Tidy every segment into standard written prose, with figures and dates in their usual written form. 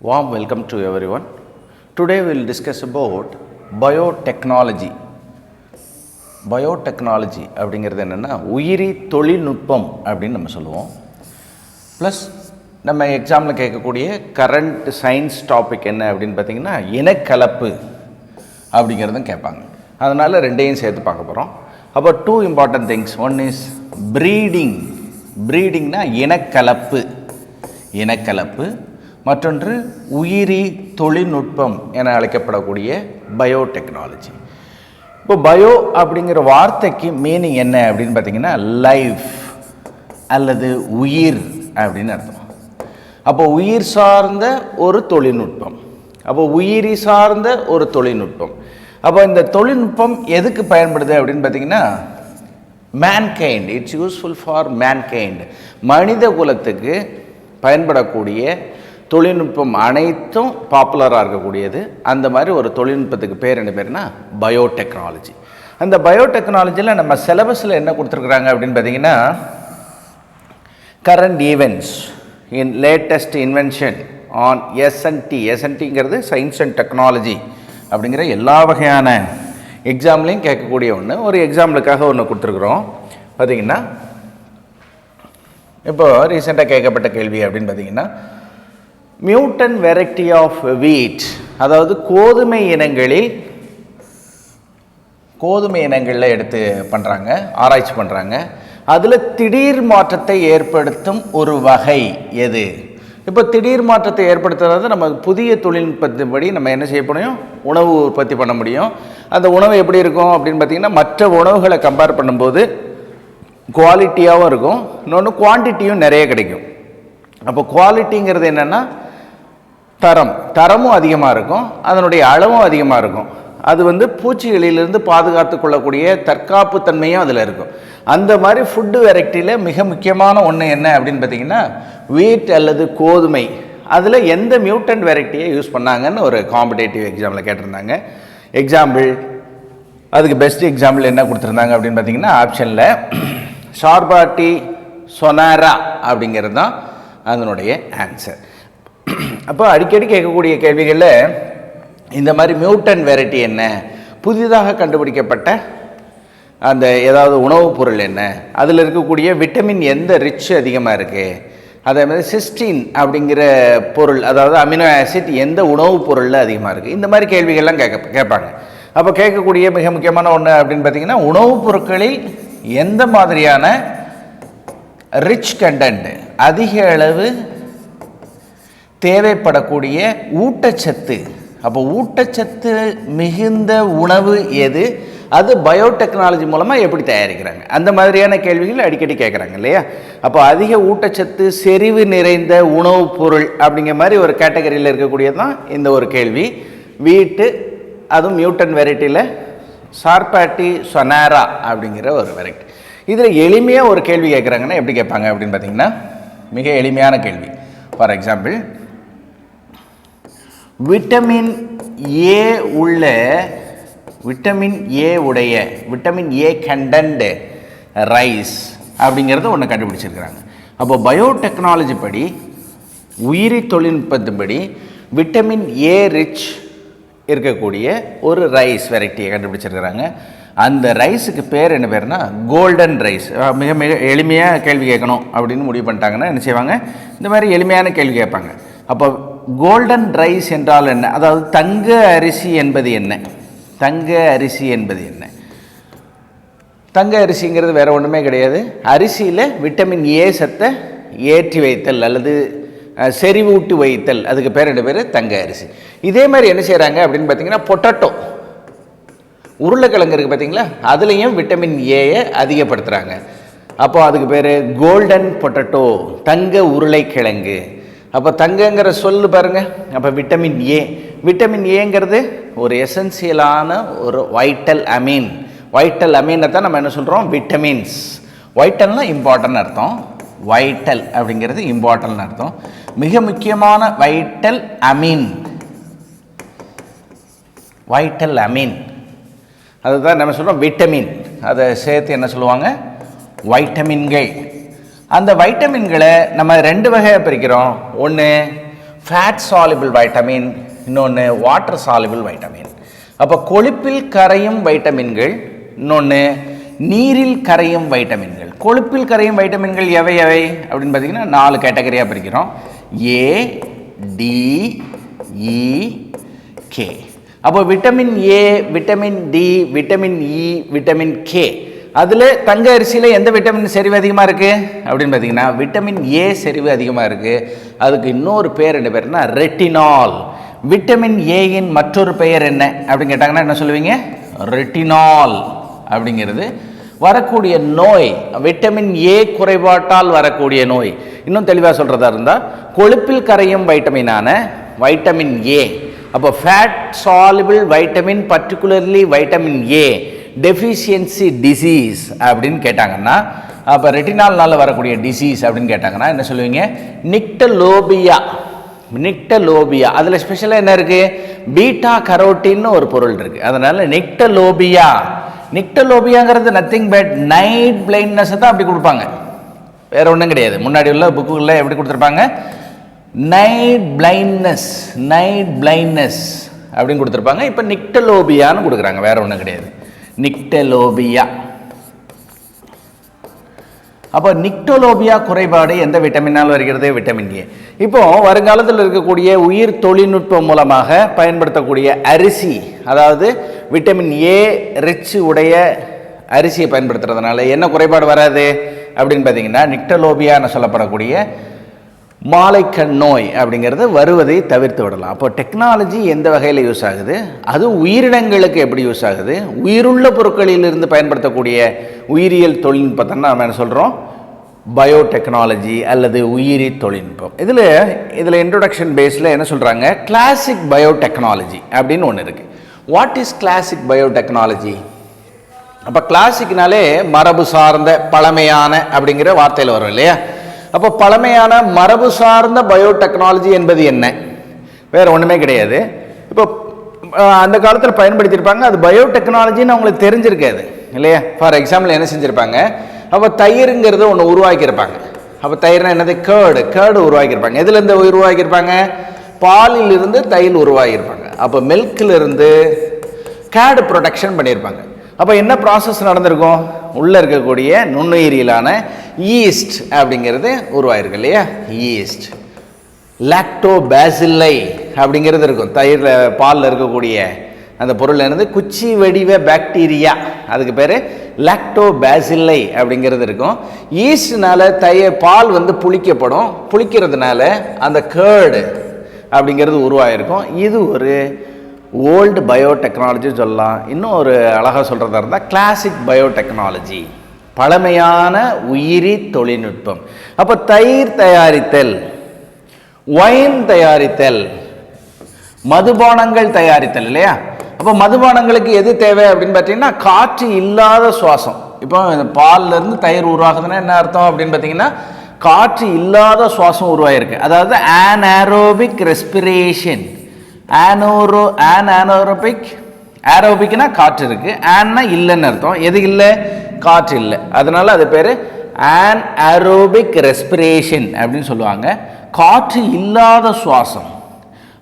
Warm welcome to everyone. Today we will discuss about biotechnology. Biotechnology அப்படிங்கிறது என்னென்னா உயிரி தொழில்நுட்பம் அப்படின்னு நம்ம சொல்லுவோம். ப்ளஸ் நம்ம எக்ஸாமில் கேட்கக்கூடிய கரண்ட் சயின்ஸ் டாபிக் என்ன அப்படின்னு பார்த்திங்கன்னா இனக்கலப்பு அப்படிங்கிறதும் கேட்பாங்க. அதனால் ரெண்டையும் சேர்த்து பார்க்க போகிறோம். அப்போ 2 இம்பார்ட்டன்ட் திங்ஸ். ஒன் இஸ் ப்ரீடிங்னா இனக்கலப்பு, மற்றொன்று உயிரி தொழில்நுட்பம் என அழைக்கப்படக்கூடிய பயோடெக்னாலஜி. இப்போ பயோ அப்படிங்கிற வார்த்தைக்கு மீனிங் என்ன அப்படின்னு பார்த்தீங்கன்னா லைஃப் அல்லது உயிர் அப்படின்னு அர்த்தம். அப்போ உயிர் சார்ந்த ஒரு தொழில்நுட்பம், அப்போ உயிரி சார்ந்த ஒரு தொழில்நுட்பம். அப்போ இந்த தொழில்நுட்பம் எதுக்கு பயன்படுது அப்படின்னு பார்த்தீங்கன்னா mankind, it's useful for mankind, மனித குலத்துக்கு பயன்படக்கூடிய தொழில்நுட்பம் அனைத்தும் பாப்புலராக இருக்கக்கூடியது. அந்த மாதிரி ஒரு தொழில்நுட்பத்துக்கு பேர் என்ன பேர்னா பயோடெக்னாலஜி. அந்த பயோடெக்னாலஜியில் நம்ம சிலபஸில் என்ன கொடுத்துருக்குறாங்க அப்படின்னு பார்த்தீங்கன்னா current events in latest invention on எஸ்என்டிங்கிறது சயின்ஸ் அண்ட் டெக்னாலஜி அப்படிங்கிற எல்லா வகையான எக்ஸாம்லேயும் கேட்கக்கூடிய ஒன்று. ஒரு எக்ஸாம்பிளுக்காக ஒன்று கொடுத்துருக்குறோம். பார்த்திங்கன்னா இப்போ ரீசெண்டாக கேட்கப்பட்ட கேள்வி அப்படின்னு பார்த்திங்கன்னா மியூட்டன் வெரைட்டி ஆஃப் வீட், அதாவது கோதுமை இனங்களில் எடுத்து பண்ணுறாங்க, ஆராய்ச்சி பண்ணுறாங்க. அதில் திடீர் மாற்றத்தை ஏற்படுத்தும் ஒரு வகை எது? இப்போ திடீர் மாற்றத்தை ஏற்படுத்துறது நம்ம புதிய தொழில்நுட்பத்தின்படி நம்ம என்ன செய்ய முடியும், உணவு உற்பத்தி பண்ண முடியும். அந்த உணவு எப்படி இருக்கும் அப்படின்னு பார்த்திங்கன்னா மற்ற உணவுகளை கம்பேர் பண்ணும்போது குவாலிட்டியாகவும் இருக்கும், இன்னொன்று குவான்டிட்டியும் நிறைய கிடைக்கும். அப்போ குவாலிட்டிங்கிறது என்னென்னா தரமும் அதிகமாக இருக்கும், அதனுடைய அளவும் அதிகமாக இருக்கும். அது பூச்சிகளிலிருந்து பாதுகாத்து கொள்ளக்கூடிய தற்காப்பு தன்மையும் அதில் இருக்கும். அந்த மாதிரி ஃபுட்டு வெரைட்டியில் மிக முக்கியமான ஒன்று என்ன அப்படின்னு பார்த்திங்கன்னா வீட் அல்லது கோதுமை. அதில் எந்த மியூட்டன்ட் வெரைட்டியை யூஸ் பண்ணாங்கன்னு ஒரு காம்படேட்டிவ் எக்ஸாமில் கேட்டிருந்தாங்க. எக்ஸாம்பிள், அதுக்கு பெஸ்ட் எக்ஸாம்பிள் என்ன கொடுத்துருந்தாங்க அப்படின்னு பார்த்திங்கன்னா ஆப்ஷனில் சார்பாட்டி சொனாரா அப்படிங்கிறது தான் அதனுடைய ஆன்சர். அப்போ அடிக்கடி கேட்கக்கூடிய கேள்விகளில் இந்த மாதிரி மியூட்டன் வெரைட்டி என்ன, புதிதாக கண்டுபிடிக்கப்பட்ட அந்த ஏதாவது உணவுப் பொருள் என்ன, அதில் இருக்கக்கூடிய விட்டமின் எந்த ரிச் அதிகமாக இருக்குது, அதே மாதிரி சிஸ்டின் அப்படிங்கிற பொருள் அதாவது அமினோ ஆசிட் எந்த உணவுப் பொருளில் அதிகமாக இருக்குது, இந்த மாதிரி கேள்விகள்லாம் கேட்பாங்க. அப்போ கேட்கக்கூடிய மிக முக்கியமான ஒன்று அப்படின்னு பார்த்திங்கன்னா உணவுப் பொருட்களில் எந்த மாதிரியான ரிச் கண்டென்ட், அதிக அளவு தேவைப்படக்கூடிய ஊட்டச்சத்து, அப்போ ஊட்டச்சத்து மிகுந்த உணவு எது, அது பயோடெக்னாலஜி மூலமாக எப்படி தயாரிக்கிறாங்க, அந்த மாதிரியான கேள்விகள் அடிக்கடி கேட்குறாங்க இல்லையா. அப்போ அதிக ஊட்டச்சத்து செறிவு நிறைந்த உணவுப் பொருள் அப்படிங்கிற மாதிரி ஒரு கேட்டகரியில் இருக்கக்கூடியது தான் இந்த ஒரு கேள்வி. வீட்டு அதுவும் மியூட்டன் வெரைட்டியில் சார்பாட்டி சொனாரா அப்படிங்கிற ஒரு வெரைட்டி. இதில் எளிமையாக ஒரு கேள்வி கேட்குறாங்கன்னா எப்படி கேட்பாங்க அப்படின்னு பார்த்தீங்கன்னா மிக எளிமையான கேள்வி. ஃபார் எக்ஸாம்பிள், விட்டமின் ஏ உடைய விட்டமின் ஏ கண்டென்ட் ரைஸ் அப்படிங்கிறத ஒன்று கண்டுபிடிச்சிருக்கிறாங்க. அப்போ பயோடெக்னாலஜி படி உயிரி தொழில்நுட்பத்தின்படி விட்டமின் ஏ ரிச் இருக்கக்கூடிய ஒரு ரைஸ் வெரைட்டியை கண்டுபிடிச்சிருக்கிறாங்க. அந்த ரைஸுக்கு பேர் என்ன பேர்னா கோல்டன் ரைஸ். மிக மிக எளிமையாக கேள்வி கேட்கணும் அப்படின்னு முடிவு பண்ணிட்டாங்கன்னா என்ன செய்வாங்க, இந்த மாதிரி எளிமையான கேள்வி கேட்பாங்க. அப்போ கோல்டன் ரைஸ் என்றால் என்ன, அதாவது தங்க அரிசி என்பது என்ன, தங்க அரிசிங்கிறது வேறு ஒன்றுமே கிடையாது. அரிசியில் விட்டமின் ஏ சத்தை ஏற்றி வைத்தல் அல்லது செறிவூட்டி வைத்தல், அதுக்கு பேர் என்ன பேர் தங்க அரிசி. இதே மாதிரி என்ன செய்கிறாங்க அப்படின்னு பார்த்தீங்கன்னா பொட்டேட்டோ, உருளைக்கிழங்கு இருக்குது பார்த்தீங்களா, அதுலேயும் விட்டமின் ஏயை அதிகப்படுத்துகிறாங்க. அப்போ அதுக்கு பேர் கோல்டன் பொட்டேட்டோ, தங்க உருளைக்கிழங்கு. அப்போ தங்கங்கிற சொல்லு பாருங்கள். அப்போ விட்டமின் ஏங்கிறது ஒரு எசென்சியலான ஒரு வைட்டல் அமீனை தான் நம்ம என்ன சொல்கிறோம் விட்டமின்ஸ். வைட்டல்னால் இம்பார்ட்டன்ட் அர்த்தம், வைட்டல் அப்படிங்கிறது இம்பார்ட்டன்ட் அர்த்தம். மிக முக்கியமான வைட்டல் அமீன் அதுதான் நம்ம சொல்கிறோம் விட்டமின். அதை சேர்த்து என்ன சொல்லுவாங்க வைட்டமின்கள். அந்த வைட்டமின்களை நம்ம 2 வகையாக பிரிக்கிறோம். ஒன்று ஃபேட் சாலிபிள் வைட்டமின், இன்னொன்று வாட்டர் சாலிபிள் வைட்டமின். அப்போ கொழுப்பில் கரையும் வைட்டமின்கள், இன்னொன்று நீரில் கரையும் வைட்டமின்கள். கொழுப்பில் கரையும் வைட்டமின்கள் எவை எவை அப்படின்னு பார்த்தீங்கன்னா 4 கேட்டகரியாக பிரிக்கிறோம். A, D, E, K. அப்போ vitamin A, vitamin D, vitamin E, vitamin K. அதில் தங்க அரிசியில் எந்த விட்டமின் செறிவு அதிகமாக இருக்குது அப்படின்னு பார்த்தீங்கன்னா விட்டமின் ஏ செறிவு அதிகமாக இருக்குது. அதுக்கு இன்னொரு பேர் என்ன பேருன்னா ரெட்டினால். விட்டமின் ஏயின் மற்றொரு பெயர் என்ன அப்படின்னு கேட்டாங்கன்னா என்ன சொல்லுவீங்க? ரெட்டினால் அப்படிங்கிறது வரக்கூடிய நோய், விட்டமின் ஏ குறைபாட்டால் வரக்கூடிய நோய். இன்னும் தெளிவாக சொல்கிறதா இருந்தால் கொழுப்பில் கரையும் வைட்டமினான வைட்டமின் ஏ. அப்போ fat soluble vitamin, particularly vitamin A deficiency disease அப்படின்னு கேட்டாங்கன்னா, அப்போ ரெட்டினால்னால வரக்கூடிய டிசீஸ் அப்படின்னு கேட்டாங்கன்னா என்ன சொல்லுவீங்க? நிக்டலோபியா. நிக்டலோபியா அதில் ஸ்பெஷலாக என்ன இருக்குது? பீட்டா கரோட்டின்னு ஒரு பொருள் இருக்குது. அதனால் நிக்டலோபியா. நிக்டலோபியாங்கிறது நத்திங் பட் நைட் பிளைண்ட்னஸை தான் அப்படி கொடுப்பாங்க, வேறு ஒன்றும் கிடையாது. முன்னாடி உள்ள புக்குகளில் எப்படி கொடுத்துருப்பாங்க? நைட் பிளைண்ட்னஸ், நைட் பிளைண்ட்னஸ் அப்படின்னு கொடுத்துருப்பாங்க. இப்போ நிக்டலோபியான்னு கொடுக்குறாங்க, வேறு ஒன்றும் கிடையாது. நிக்டலோபியா. அப்போ நிக்டலோபியா குறைபாடு எந்த விட்டமினால் வருகிறது? Vitamin A. இப்போ வருங்காலத்தில் இருக்கக்கூடிய உயிர் தொழில்நுட்பம் மூலமாக பயன்படுத்தக்கூடிய அரிசி, அதாவது விட்டமின் ஏ ரிச் உடைய அரிசியை பயன்படுத்துறதுனால என்ன குறைபாடு வராது அப்படின்னு பார்த்தீங்கன்னா நிக்டலோபியான்னு சொல்லப்படக்கூடிய மாலைக்கண் நோய் அப்படிங்கிறது வருவதை தவிர்த்து விடலாம். அப்போ டெக்னாலஜி எந்த வகையில் யூஸ் ஆகுது, அது உயிரினங்களுக்கு எப்படி யூஸ் ஆகுது, உயிருள்ள பொருட்களிலிருந்து பயன்படுத்தக்கூடிய உயிரியல் தொழில்நுட்பத்தை நம்ம என்ன சொல்கிறோம்? பயோடெக்னாலஜி அல்லது உயிரி தொழில்நுட்பம். இதில் இன்ட்ரோடக்ஷன் பேஸில் என்ன சொல்கிறாங்க? கிளாசிக் பயோடெக்னாலஜி அப்படின்னு ஒன்று இருக்குது. What is classic biotechnology? அப்போ கிளாசிக்னாலே மரபு சார்ந்த, பழமையான அப்படிங்கிற வார்த்தையில் வரும் இல்லையா? அப்போ பழமையான மரபு சார்ந்த பயோடெக்னாலஜி என்பது என்ன? வேறு ஒன்றுமே கிடையாது. இப்போ அந்த காலத்தில் பயன்படுத்தியிருப்பாங்க, அது பயோடெக்னாலஜின்னு அவங்களுக்கு தெரிஞ்சிருக்காது இல்லையா? ஃபார் எக்ஸாம்பிள் என்ன செஞ்சுருப்பாங்க? அப்போ தயிருங்கிறத ஒன்று உருவாக்கியிருப்பாங்க. அப்போ தயிர்னா என்னது? கேர்டு உருவாக்கியிருப்பாங்க. எதுலேருந்து உருவாக்கியிருப்பாங்க? பாலிலிருந்து தயிர் உருவாகியிருப்பாங்க. அப்போ மில்கிலிருந்து கேர்டு ப்ரொடக்ஷன் பண்ணியிருப்பாங்க. அப்போ என்ன ப்ராசஸ் நடந்திருக்கும்? உள்ளே இருக்கக்கூடிய நுண்ணுயிரியலான ஈஸ்ட் அப்படிங்கிறது உருவாயிருக்கு இல்லையா? ஈஸ்ட், லாக்டோபாசில்லை அப்படிங்கிறது இருக்கும். தயிரில், பாலில் இருக்கக்கூடிய அந்த பொருள் என்னது? குச்சி வடிவ பாக்டீரியா, அதுக்கு பேர் லாக்டோபாசில்லை அப்படிங்கிறது இருக்கும். ஈஸ்ட்னால பால் வந்து புளிக்கப்படும். புளிக்கிறதுனால அந்த கேர்டு அப்படிங்கிறது உருவாயிருக்கும். இது ஒரு ஓல்டு பயோடெக்னாலஜி சொல்லலாம். இன்னும் ஒரு அழகாக சொல்கிறதா இருந்தால் கிளாசிக் பயோடெக்னாலஜி, பழமையான உயிரி தொழில்நுட்பம். அப்போ தயிர் தயாரித்தல், ஒயின் தயாரித்தல், மதுபானங்கள் தயாரித்தல் இல்லையா? அப்போ மதுபானங்களுக்கு எது தேவை அப்படின்னு பார்த்தீங்கன்னா காற்று இல்லாத சுவாசம். இப்போ பால்லேருந்து தயிர் உருவாகுதுன்னா என்ன அர்த்தம் அப்படின்னு பார்த்தீங்கன்னா காற்று இல்லாத சுவாசம் உருவாயிருக்கு. அதாவது ஆனேரோபிக் ரெஸ்பிரேஷன். ஏரோபிக்னா காற்று இருக்கு, ஆன்னா இல்லைன்னு அர்த்தம். எது இல்லை? காற்று இல்லை. அதனால அது பேர் ஆன்ஏரோபிக் ரெஸ்பிரேஷன் அப்படின்னு சொல்லுவாங்க. காற்று இல்லாத சுவாசம்.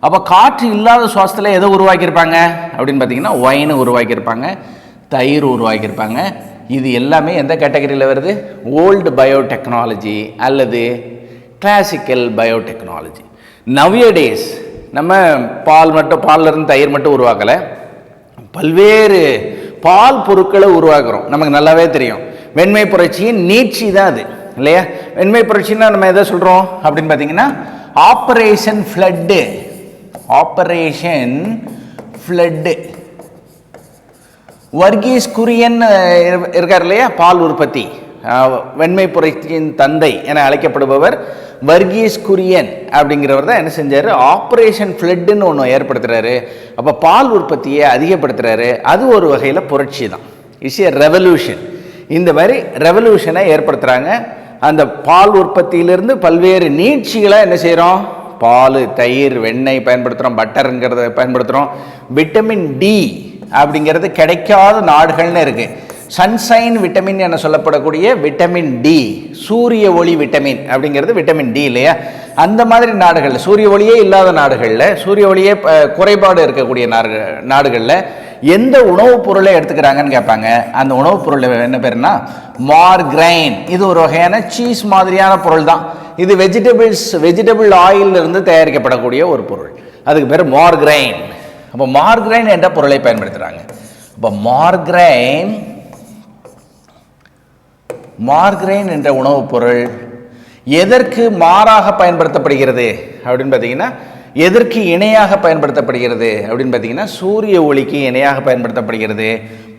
அப்போ காற்று இல்லாத சுவாசத்தில் எதை உருவாக்கியிருப்பாங்க அப்படின்னு பார்த்தீங்கன்னா ஒயினை உருவாக்கியிருப்பாங்க, தயிர் உருவாக்கியிருப்பாங்க. இது எல்லாமே எந்த கேட்டகரியில் வருது? ஓல்டு பயோடெக்னாலஜி அல்லது கிளாசிக்கல் பயோடெக்னாலஜி. நவ்யடேஸ் நம்ம பால்லேருந்து தயிர் மட்டும் உருவாக்கலை, பல்வேறு பால் பொருட்களை உருவாக்குறோம். நமக்கு நல்லாவே தெரியும், வெண்மை புரட்சியின் நீட்சி தான் அது இல்லையா? வெண்மை புரட்சின்னா நம்ம எதை சொல்கிறோம் அப்படின்னு பார்த்தீங்கன்னா operation flood. Operation flood. Verghese Kurien இருக்கார் இல்லையா? பால் உற்பத்தி, வெண்மை புரட்சியின் தந்தை என அழைக்கப்படுபவர் வர்கீஸ் குரியன் அப்படிங்கிறவர் தான் என்ன செஞ்சார்? ஆப்ரேஷன் ஃப்ளட்டுன்னு ஒன்று ஏற்படுத்துகிறாரு. அப்போ பால் உற்பத்தியை அதிகப்படுத்துகிறாரு. அது ஒரு வகையில் புரட்சி தான். It's A revolution. இந்த மாதிரி ரெவல்யூஷனை ஏற்படுத்துகிறாங்க. அந்த பால் உற்பத்தியிலிருந்து பல்வேறு நீட்சிகளை என்ன செய்கிறோம்? பால், தயிர், வெண்ணெய் பயன்படுத்துகிறோம், பட்டருங்கிறத பயன்படுத்துகிறோம். விட்டமின் டி அப்படிங்கிறது கிடைக்காத நாடுகள்னு இருக்குது. சன்சைன் விட்டமின் என சொல்லப்படக்கூடிய விட்டமின் டி, சூரிய ஒளி விட்டமின் அப்படிங்கிறது விட்டமின் டி இல்லையா? அந்த மாதிரி நாடுகளில், சூரிய ஒளியே இல்லாத நாடுகளில், சூரிய ஒளியே குறைபாடு இருக்கக்கூடிய நாடுகளில் எந்த உணவுப் பொருளை எடுத்துக்கிறாங்கன்னு கேட்பாங்க. அந்த உணவுப் பொருள் என்ன பேருன்னா மார்கிரைன். இது ஒரு வகையான சீஸ் மாதிரியான பொருள் தான். இது வெஜிடபிள் ஆயில் இருந்து தயாரிக்கப்படக்கூடிய ஒரு பொருள். அதுக்கு பேர் மார்கிரைன். அப்போ மார்கிரைன் என்ற பொருளை பயன்படுத்துகிறாங்க. அப்போ மார்கிரைன் என்ற உணவுப் பொருள் எதற்கு மாறாக பயன்படுத்தப்படுகிறது அப்படின்னு பார்த்தீங்கன்னா, எதற்கு இணையாக பயன்படுத்தப்படுகிறது அப்படின்னு பார்த்தீங்கன்னா, சூரிய ஒளிக்கு இணையாக பயன்படுத்தப்படுகிறது.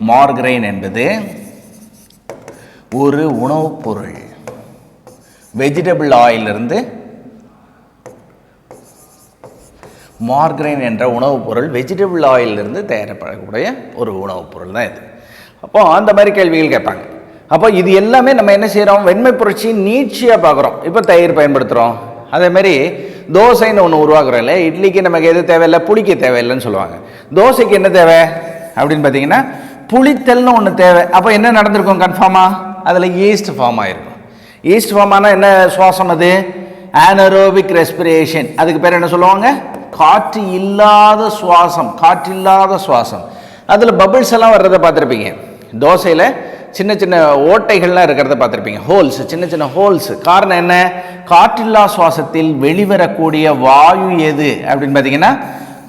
மார்கிரைன் என்பது ஒரு உணவுப் பொருள். வெஜிடபிள் ஆயிலிருந்து மார்கிரைன் என்ற உணவுப் பொருள் வெஜிடபிள் ஆயிலிருந்து தயாரிக்கப்படக்கூடிய ஒரு உணவுப் பொருள் தான் இது. அப்போ அந்த மாதிரி கேள்விகள் கேட்பாங்க. அப்போ இது எல்லாமே நம்ம என்ன செய்கிறோம், வெண்மை புரட்சி நீட்சியாக பார்க்குறோம். இப்போ தயிர் பயன்படுத்துகிறோம். அதேமாதிரி தோசைன்னு ஒன்று உருவாக்குறோம் இல்லை? இட்லிக்கு நமக்கு எது தேவையில்லை, புளிக்க தேவையில்லைன்னு சொல்லுவாங்க. தோசைக்கு என்ன தேவை அப்படின்னு பார்த்தீங்கன்னா புளித்தல்னு ஒன்று தேவை. அப்போ என்ன நடந்திருக்கும் கன்ஃபார்மாக? அதில் ஈஸ்ட் ஃபார்ம் ஆகிருக்கும். ஈஸ்ட் ஃபார்ம் ஆனால் என்ன சுவாசம் அது? Anaerobic respiration. அதுக்கு பேர் என்ன சொல்லுவாங்க? காற்று இல்லாத சுவாசம். அதில் பபிள்ஸ் எல்லாம் வர்றதை பார்த்துருப்பீங்க. தோசையில் சின்ன சின்ன ஓட்டைகள்லாம் இருக்கிறத பார்த்துருப்பீங்க, ஹோல்ஸ், சின்ன சின்ன ஹோல்ஸ். காரணம் என்ன? காற்றில்லா சுவாசத்தில் வெளிவரக்கூடிய வாயு எது அப்படின்னு பார்த்தீங்கன்னா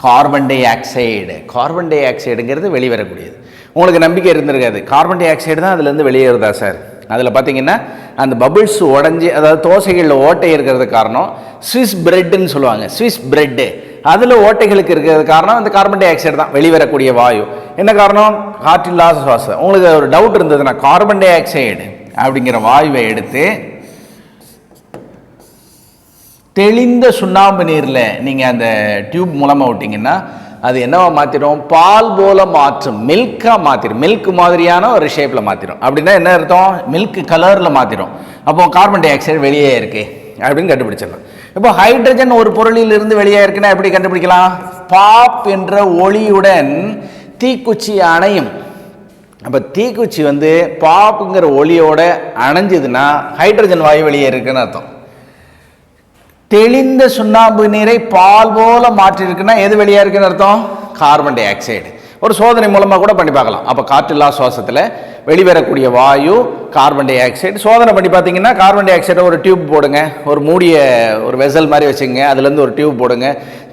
கார்பன் டை ஆக்சைடு. கார்பன் டை ஆக்சைடுங்கிறது வெளிவரக்கூடியது. உங்களுக்கு நம்பிக்கை இருந்திருக்காது, கார்பன் டை ஆக்சைடு தான் அதுலேருந்து வெளியேறுதா சார்? அதில் பார்த்தீங்கன்னா அந்த பபிள்ஸ் உடஞ்சி, அதாவது தோசைகளில் ஓட்டை இருக்கிறது காரணம் ஸ்விஸ் பிரெட்டுன்னு சொல்லுவாங்க. ஸ்விஸ் பிரெட்டு அதில் ஓட்டைகளுக்கு இருக்கிறது காரணம் அந்த கார்பன் டை ஆக்சைடு தான், வெளிவரக்கூடிய வாயு. என்ன காரணம்? காற்றில்லாத சுவாசம். உங்களுக்கு ஒரு டவுட் இருந்ததுன்னா கார்பன் டை ஆக்சைடு அப்படிங்கிற வாயுவை எடுத்து தெளிந்த சுண்ணாம்பு நீரில் நீங்கள் அந்த டியூப் மூலமாக விட்டிங்கன்னா அது என்னவா மாற்றிடும்? பால் போல மாற்றும், மில்காக மாற்றிடும். மில்க் மாதிரியான ஒரு ஷேப்பில் மாற்றிடும். அப்படின்னா என்ன அர்த்தம்? மில்க் கலரில் மாற்றிடும். அப்போ கார்பன் டை ஆக்சைடு வெளியே இருக்கு அப்படின்னு கண்டுபிடிச்சிடலாம். இப்போ ஹைட்ரஜன் ஒரு பொருளில் இருந்து வெளியே இருக்குன்னா எப்படி கண்டுபிடிக்கலாம்? பாப் என்ற ஒளியுடன் தீக்குச்சி அணையும். அப்போ தீக்குச்சி பாப்புங்கிற ஒளியோட அணைஞ்சதுன்னா ஹைட்ரஜன் வாயு வெளியே இருக்குன்னு அர்த்தம். தெளிந்த சுண்ணாம்பு நீரை பால் போல மாற்றிருக்குன்னா எது வெளியே இருக்குன்னு அர்த்தம்? Carbon di oxide. ஒரு சோதனை மூலமாக கூட பண்ணி பார்க்கலாம். அப்போ காற்றில்லா சுவாசத்தில் வெளிவரக்கூடிய வாயு கார்பன் டை ஆக்சைடு. சோதனை பண்ணி பார்த்தீங்கன்னா கார்பன் டை ஆக்சைடை ஒரு டியூப் போடுங்க, ஒரு மூடிய ஒரு வெசல் மாதிரி வச்சுங்க, அதுலேருந்து ஒரு டியூப் போடுங்க,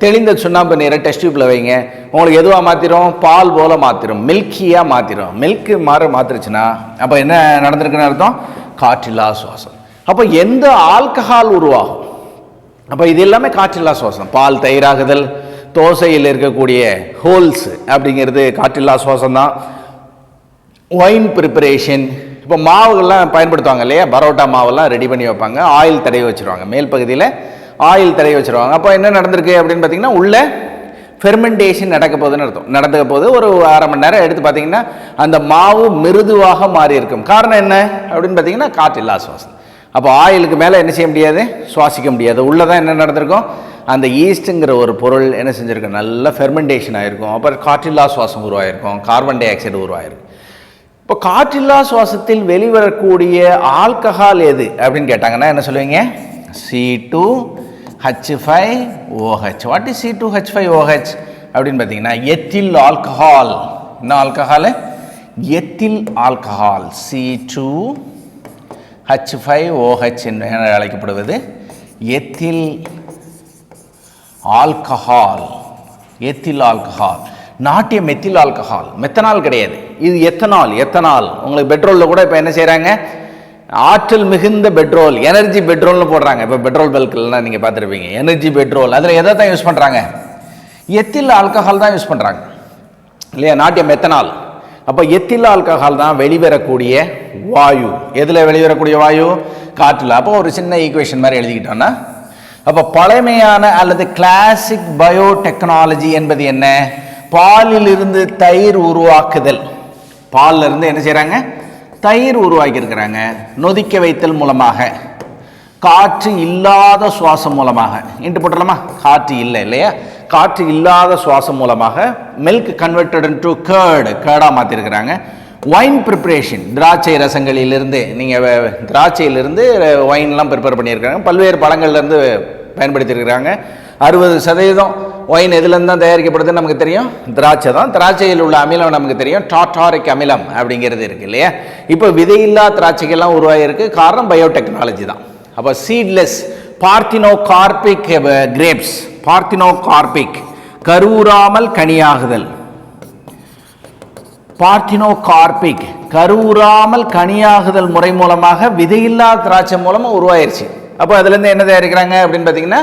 தெளிந்த சுண்ணாம்பு நீரை டெஸ்ட் டியூப்பில் வைங்க. உங்களுக்கு எதுவாக மாற்றிடும்? பால் போல் மாற்றிடும், மில்கியாக மாற்றிடும். மில்க்கு மாற்றிருச்சுன்னா அப்போ என்ன நடந்திருக்குன்னு அர்த்தம்? காற்றில்லா சுவாசம். அப்போ எந்த ஆல்கஹால் உருவாகும்? அப்போ இது எல்லாமே காற்றில்லா சுவாசம். பால் தயிராகுதல், தோசையில் இருக்கக்கூடிய ஹோல்ஸ் அப்படிங்கிறது காற்றில்லா சுவாசம் தான். ஒயின் ப்ரிப்பரேஷன், இப்போ மாவுகள்லாம் பயன்படுத்துவாங்க இல்லையா? பரோட்டா மாவெல்லாம் ரெடி பண்ணி வைப்பாங்க, ஆயில் தடவி வச்சுருவாங்க, மேல் பகுதியில் ஆயில் தடவி வச்சுருவாங்க. அப்போ என்ன நடந்திருக்கு அப்படின்னு பார்த்தீங்கன்னா உள்ள ஃபெர்மெண்டேஷன் நடக்க போகுதுன்னு அர்த்தம். நடக்க போது ஒரு அரை மணி நேரம் எடுத்து பார்த்தீங்கன்னா அந்த மாவு மிருதுவாக மாறி இருக்கும். காரணம் என்ன அப்படின்னு பார்த்தீங்கன்னா காற்றில்லா சுவாசம். அப்போ ஆயிலுக்கு மேலே என்ன செய்ய முடியாது? சுவாசிக்க முடியாது. உள்ளதான் என்ன நடந்திருக்கும்? அந்த ஈஸ்ட்டுங்கிற ஒரு பொருள் என்ன செஞ்சுருக்கும்? நல்ல ஃபெர்மெண்டேஷன் ஆகிருக்கும். அப்புறம் காற்றில்லா சுவாசம் உருவாயிருக்கும், கார்பன் டை ஆக்சைடு உருவாயிருக்கும். இப்போ காற்றில்லா சுவாசத்தில் வெளிவரக்கூடிய ஆல்கஹால் எது அப்படின்னு கேட்டாங்கன்னா என்ன சொல்லுவீங்க? C2H5OH. வாட் இஸ் C2H5OH அப்படின்னு பார்த்தீங்கன்னா எத்தில் ஆல்கஹால். என்ன ஆல்கஹால்? Ethyl alcohol. C2H5OH என்று அழைக்கப்படுவது எத்தில் ஆல்கஹால். எத்தில் ஆல்கஹால், நாட்டிய மெத்தில் ஆல்கஹால். மெத்தனால் கிடையாது, இது எத்தனால். உங்களுக்கு பெட்ரோலில் கூட இப்போ என்ன செய்கிறாங்க? ஆற்றல் மிகுந்த பெட்ரோல், எனர்ஜி பெட்ரோல்னு போடுறாங்க. இப்போ பெட்ரோல் பல்கெல்லாம் நீங்கள் பார்த்துருப்பீங்க, எனர்ஜி பெட்ரோல். அதில் எதை தான் யூஸ் பண்ணுறாங்க? எத்தில் ஆல்கஹால் தான் யூஸ் பண்ணுறாங்க இல்லையா? நாட்டிய மெத்தனால். அப்போ எத்தில் ஆல்கஹால் தான் வெளிவரக்கூடிய வாயு. எதில் வெளிவரக்கூடிய வாயு? காற்றில். அப்போ ஒரு சின்ன ஈக்குவேஷன் மாதிரி எழுதிக்கிட்டோன்னா, அப்போ பழமையான அல்லது கிளாசிக் பயோடெக்னாலஜி என்பது என்ன? பாலில் இருந்து தயிர் உருவாக்குதல். பாலில் இருந்து என்ன செய்கிறாங்க? தயிர் உருவாக்கியிருக்கிறாங்க. நொதிக்க வைத்தல் மூலமாக, காற்று இல்லாத சுவாசம் மூலமாக. இன்ட்டு போட்டலாமா? காற்று இல்லை இல்லையா? காற்று இல்லாத சுவாசம் மூலமாக மில்க் கன்வெர்டட் இன்டு கேர்டாக மாற்றிருக்கிறாங்க. ஒயின் ப்ரிப்ரேஷன், திராட்சை ரசங்களிலிருந்து நீங்கள் திராட்சையிலிருந்து ஒயின்லாம் ப்ரிப்பேர் பண்ணியிருக்காங்க, பல்வேறு பழங்கள்லேருந்து பயன்படுத்தியிருக்கிறாங்க. 60% ஒயின் எதுலேருந்து தான் தயாரிக்கப்படுதுன்னு நமக்கு தெரியும், திராட்சை தான். திராட்சையில் உள்ள அமிலம் நமக்கு தெரியும், டார்டாரிக் அமிலம் அப்படிங்கிறது இருக்குது இல்லையா. இப்போ விதையில்லா திராட்சைகள்லாம் உருவாகிருக்கு, காரணம் பயோடெக்னாலஜி தான். அப்போ சீட்லெஸ் பார்த்தினோகார்பிக் கிரேப்ஸ், பார்த்தினோகார்பிக் கருவுறாமல் கனியாகுதல், பார்த்தினோகார்பிக் கருவுறாமல் கனியாகுதல் முறை மூலமாக விதையில்லா திராட்சை மூலமாக உருவாயிருச்சு. அப்போ அதுலேருந்து என்ன தயாரிக்கிறாங்க அப்படின்னு பார்த்தீங்கன்னா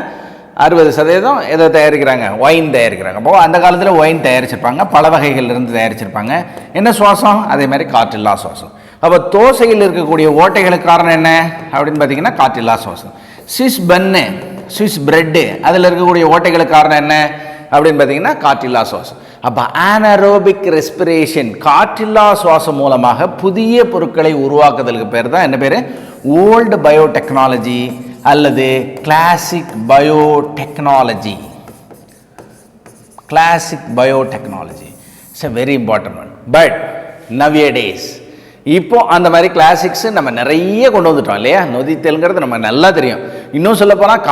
60% எதை தயாரிக்கிறாங்க, ஒயின் தயாரிக்கிறாங்க. அப்போ அந்த காலத்தில் ஒயின் தயாரிச்சிருப்பாங்க, பல வகைகள்லேருந்து தயாரிச்சிருப்பாங்க. என்ன சுவாசம், அதே மாதிரி காற்றில்லா சுவாசம். அப்போ தோசையில் இருக்கக்கூடிய ஓட்டைகளுக்கு காரணம் என்ன அப்படின்னு பார்த்தீங்கன்னா காற்றில்லா சுவாசம். ஸ்விஸ் பன்னு, ஸ்விஸ் பிரெட்டு, அதில் இருக்கக்கூடிய ஓட்டைகளுக்கு காரணம் என்ன அப்படின்னு பார்த்தீங்கன்னா காற்றில்லா சுவாசம். அப்போ ஆனரோபிக் ரெஸ்பிரேஷன், காற்றில்லா சுவாசம் மூலமாக புதிய பொருட்களை உருவாக்குதலுக்கு பேர் தான் என்ன பேர், ஓல்டு பயோடெக்னாலஜி அல்லது classic biotechnology. Classic biotechnology it's a very important one. But nowadays இப்போ அந்த மாதிரி கிளாசிக்ஸ் நம்ம நிறைய கொண்டு வந்துட்டோம் இல்லையா. நொதித்தல்ங்கிறது நம்ம நல்லா தெரியும். இன்னும் சொல்லப்போனால்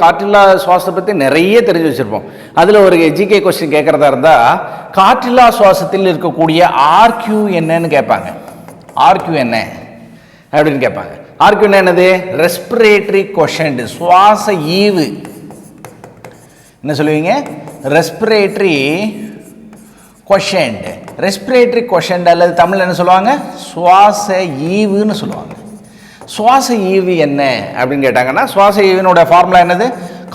காற்றில்லா சுவாசத்தை பற்றி நிறைய தெரிஞ்சு வச்சுருப்போம். அதில் ஒரு ஜிகே கொஸ்டின் கேட்குறதா இருந்தால் காற்றில்லா சுவாசத்தில் இருக்கக்கூடிய ஆர்கியூ என்னன்னு கேட்பாங்க. ஆர்கியூ என்ன அப்படின்னு கேட்பாங்க. ஆர்கியூ என்னது, ரெஸ்பிரேட்டரி கொஷன்ட், சுவாச ஈவு. என்ன சொல்லுவீங்க, ரெஸ்பிரேட்டரி கொஷன்ட். ரெஸ்பிரேட்டரி கொஷன்ட் அல்லது தமிழ் என்ன சொல்லுவாங்க, சுவாச ஈவுன்னு சொல்லுவாங்க. சுவாச ஈவு என்ன அப்படின்னு கேட்டாங்கன்னா, சுவாச ஈவினோட ஃபார்முலா என்னது,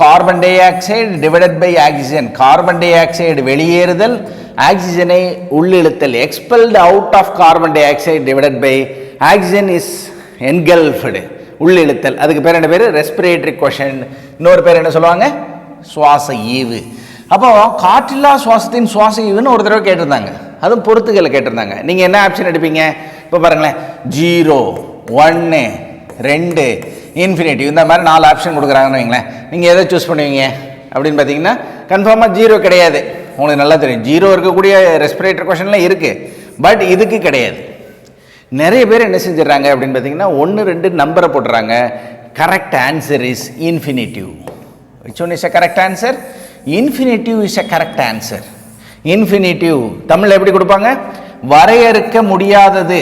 carbon dioxide divided by oxygen. Carbon dioxide வெளியேறுதல், ஆக்சிஜனை உள்ளிழுத்தல், expelled out of carbon dioxide divided by oxygen is engulfed, உள்ளிழுத்தல். அதுக்கு பேர் என்ன பேர், ரெஸ்பிரேட்டரி கொஷன்ட். இன்னொரு பேர் என்ன சொல்லுவாங்க, சுவாச ஈவு. அப்போ காற்றில்லா சுவாசத்தின் சுவாச ஈவுன்னு ஒரு தடவை கேட்டிருந்தாங்க, அதுவும் பொறுத்துக்களை கேட்டிருந்தாங்க. நீங்கள் என்ன ஆப்ஷன் எடுப்பீங்க, இப்போ பாருங்களேன், 0, 1, 2, இன்ஃபினிட்டிவ், இந்த மாதிரி 4 ஆப்ஷன் கொடுக்குறாங்கன்னு வைங்களேன். நீங்கள் எதை சூஸ் பண்ணுவீங்க அப்படின்னு பார்த்தீங்கன்னா கன்ஃபார்மாக 0 கிடையாது. உங்களுக்கு நல்லா தெரியும் 0 இருக்கக்கூடிய ரெஸ்பிரேட்டரி கொஷன்லாம் இருக்குது, பட் இதுக்கு கிடையாது. நிறைய பேர் என்ன செஞ்சிடறாங்க அப்படின்னு பார்த்தீங்கன்னா 1, 2 நம்பரை போட்டுறாங்க. Correct answer is infinitive. Which one is a correct answer, infinitive is a correct answer. Infinitive Tamil எப்படி கொடுப்பாங்க, வரையறுக்க முடியாதது,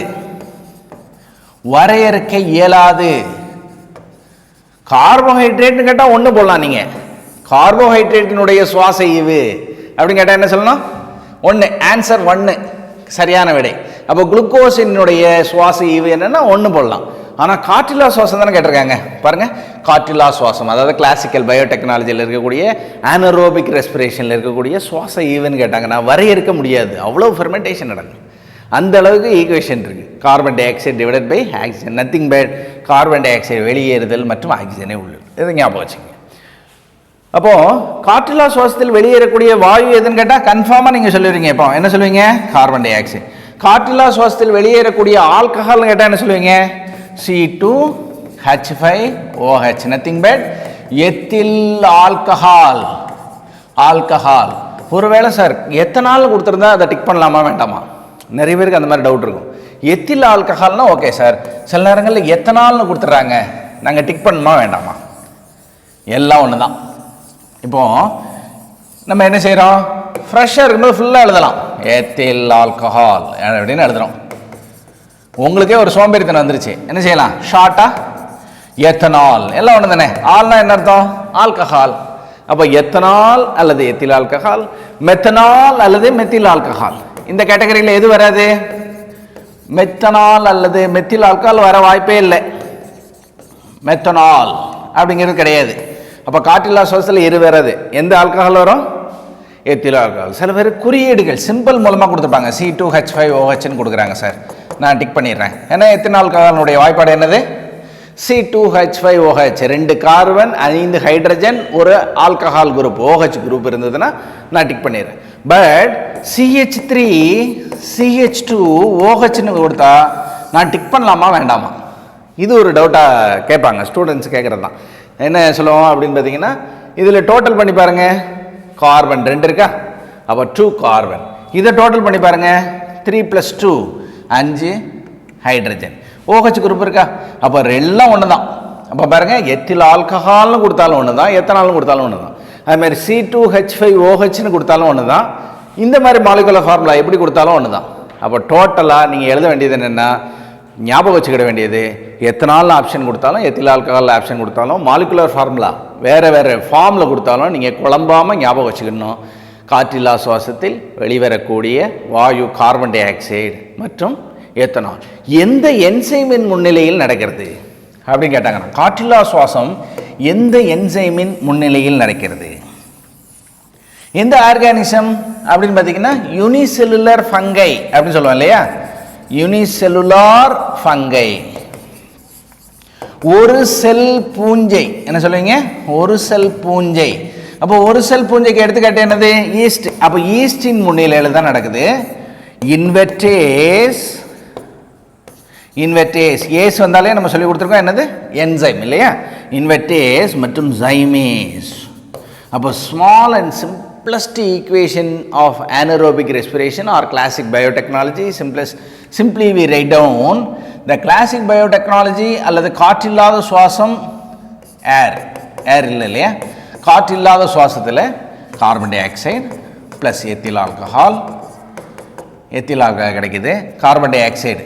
வரையறுக்க இயலாது. கார்போஹைட்ரேட்னு கேட்டால் 1 போடலாம். நீங்கள் கார்போஹைட்ரேட்டினுடைய சுவாச ஈவு அப்படின்னு கேட்டால் என்ன சொல்லணும், 1. ஆன்சர் 1 சரியான விடை. அப்போ குளுக்கோஸினுடைய சுவாச ஈவு என்னன்னா 1 போடலாம். ஆனால் காற்றில்லா சுவாசம் தானே கேட்டிருக்காங்க. பாருங்கள், காற்றில்லா சுவாசம், அதாவது கிளாசிக்கல் பயோடெக்னாலஜியில் இருக்கக்கூடிய ஆனரோபிக் ரெஸ்பிரேஷனில் இருக்கக்கூடிய சுவாச ஈவுன்னு கேட்டாங்கன்னா வரையறுக்க முடியாது, அவ்வளோ ஃபெர்மெண்டேஷன் நடக்கும். அந்த அளவுக்கு ஈக்குவேஷன் இருக்குது. Carbon dioxide divided by oxygen, nothing but carbon dioxide வெளியேறுதல் மற்றும் ஆக்சிஜனை உள்ளது. இது ஞாபகம் வச்சுங்க. அப்போது காற்றில்லா சுவாசத்தில் வெளியேறக்கூடிய வாயு எதுன்னு கேட்டால் கன்ஃபார்மாக நீங்கள் சொல்லுவீங்க. இப்போ என்ன சொல்லுவீங்க, கார்பன் டை ஆக்சைடு. காற்றில்லா சுவாசத்தில் வெளியேறக்கூடிய ஆல்கஹால்னு கேட்டால் என்ன சொல்லுவீங்க, C2H5OH, nothing but ethyl alcohol. Alcohol ஒருவேளை சார் எத்தனால் கொடுத்துருந்தா அதை டிக் பண்ணலாமா வேண்டாமா, நிறைய பேருக்கு அந்த மாதிரி டவுட் இருக்கும். எத்தில் ஆல்கஹால்னா ஓகே சார், சில நேரங்களில் எத்தனால்னு கொடுத்துட்றாங்க, நாங்கள் டிக் பண்ணணுமா வேண்டாமா, எல்லாம் ஒன்று தான். இப்போது நம்ம என்ன செய்கிறோம், ஃப்ரெஷ்ஷாக இருக்கும்போது ஃபுல்லாக எழுதலாம் எத்தில் ஆல்கஹால் அப்படின்னு எழுதுகிறோம். உங்களுக்கே ஒரு சோம்பேறித்தனம் வந்துருச்சு, என்ன செய்யலாம், ஷார்ட்டாக எத்தனால், எல்லாம் ஒன்று தானே. ஆல்னா என்ன அர்த்தம், ஆல்கஹால். அப்போ எத்தனால் அல்லது எத்தில் ஆல்கஹால், மெத்தனால் அல்லது மெத்தில் ஆல்கஹால். இந்த கேட்டகரியில் எது வராது, மெத்தனால் அல்லது மெத்தில் ஆல்கஹால் வர வாய்ப்பே இல்லை. மெத்தனால் அப்படிங்கிறது கிடையாது. அப்போ காற்றில்லா சுவாசத்தில் எது வராது. எந்த ஆல்கஹால் வரும், எத்தில் ஆல்கஹால். சில பேர் குறியீடுகள் சிம்பிள் மூலமாக கொடுத்துருப்பாங்க, C2H5OHன்னு கொடுக்குறாங்க. சார் நான் டிக் பண்ணிடுறேன், ஏன்னா எத்தனை ஆல்கஹாலுடைய வாய்ப்பாடு என்னது, C2H5OH, 2 கார்பன் 5 ஹைட்ரஜன் ஒரு ஆல்கஹால் குரூப் OH குரூப் இருந்ததுன்னா நான் டிக் பண்ணிடுறேன். பட் CH3CH2OHன்னு கொடுத்தா நான் டிக் பண்ணலாமா வேண்டாமா, இது ஒரு டவுட்டாக கேட்பாங்க ஸ்டூடெண்ட்ஸ். கேட்குறது தான் என்ன சொல்லுவோம் அப்படின்னு பார்த்தீங்கன்னா, இதில் டோட்டல் பண்ணி பாருங்கள், கார்பன் 2 இருக்கா, அப்போ 2 கார்பன். இதை டோட்டல் பண்ணி பாருங்கள், 3 + 2 5 ஹைட்ரஜன். OH குரூப் இருக்கா? அப்போ எல்லாம் ஒன்று தான். அப்போ பாருங்கள், எத்தில் ஆல்கஹால்னு கொடுத்தாலும் ஒன்று தான், எத்தனாலும் கொடுத்தாலும் ஒன்று தான். அதுமாதிரி C2H5OHன்னு கொடுத்தாலும் ஒன்று தான். இந்த மாதிரி மாலிகுலர் ஃபார்முலா எப்படி கொடுத்தாலும் ஒன்று தான். அப்போ டோட்டலாக நீங்கள் எழுத வேண்டியது என்னென்னா, ஞாபகம் வச்சுக்கிட வேண்டியது, எத்தனால் ஆப்ஷன் கொடுத்தாலும் எத்தில் ஆல்கஹால் ஆப்ஷன் கொடுத்தாலும் மாலிகுலர் ஃபார்முலா வேறு வேறு ஃபார்மில் கொடுத்தாலும் நீங்கள் குழம்பாமல் ஞாபகம் வச்சுக்கணும். காற்றில்லா சுவாசத்தில் வெளிவரக்கூடிய வாயு கார்பன் டை ஆக்சைடு மற்றும் எத்தனால் எந்த என்சைமின் முன்னிலையில் நடக்கிறது அப்படின்னு கேட்டாங்கன்னா, காற்றில்லா சுவாசம் எந்த என்சைமின் முன்னிலையில் நடக்கிறது? எந்த ஆர்கானிசம் அப்படின்னு பார்த்தீங்கன்னா, யூனிசெல்லுலர் ஃபங்கை அப்படின்னு சொல்லுவோம் இல்லையா? யூனிசெல்லுலார் ஃபங்கை, ஒரு செல் பூஞ்சை. என்ன சொல்லுவீங்க? ஒரு செல் பூஞ்சை. அப்போ ஒரு செல் பூஞ்சைக்கு எடுத்துக்காட்டு என்னது? ஈஸ்ட். அப்போ ஈஸ்டின் முன்னிலையில் தான் நடக்குது. இன்வெர்டேஸ், ஏஸ் வந்தாலே நம்ம சொல்லி கொடுத்துருக்கோம் என்னது? என்சைம் இல்லையா? இன்வெர்டேஸ் மற்றும் ஜைமேஸ். அப்போ small and simplest equation of anaerobic respiration or classic biotechnology, simply we write down the classic biotechnology அல்லது காற்றில்லாத சுவாசம் ஏர் இல்லையா? காற்றில்லாத சுவாசத்தில் carbon dioxide plus ethyl alcohol கிடைக்குது. கார்பன் டை ஆக்சைடு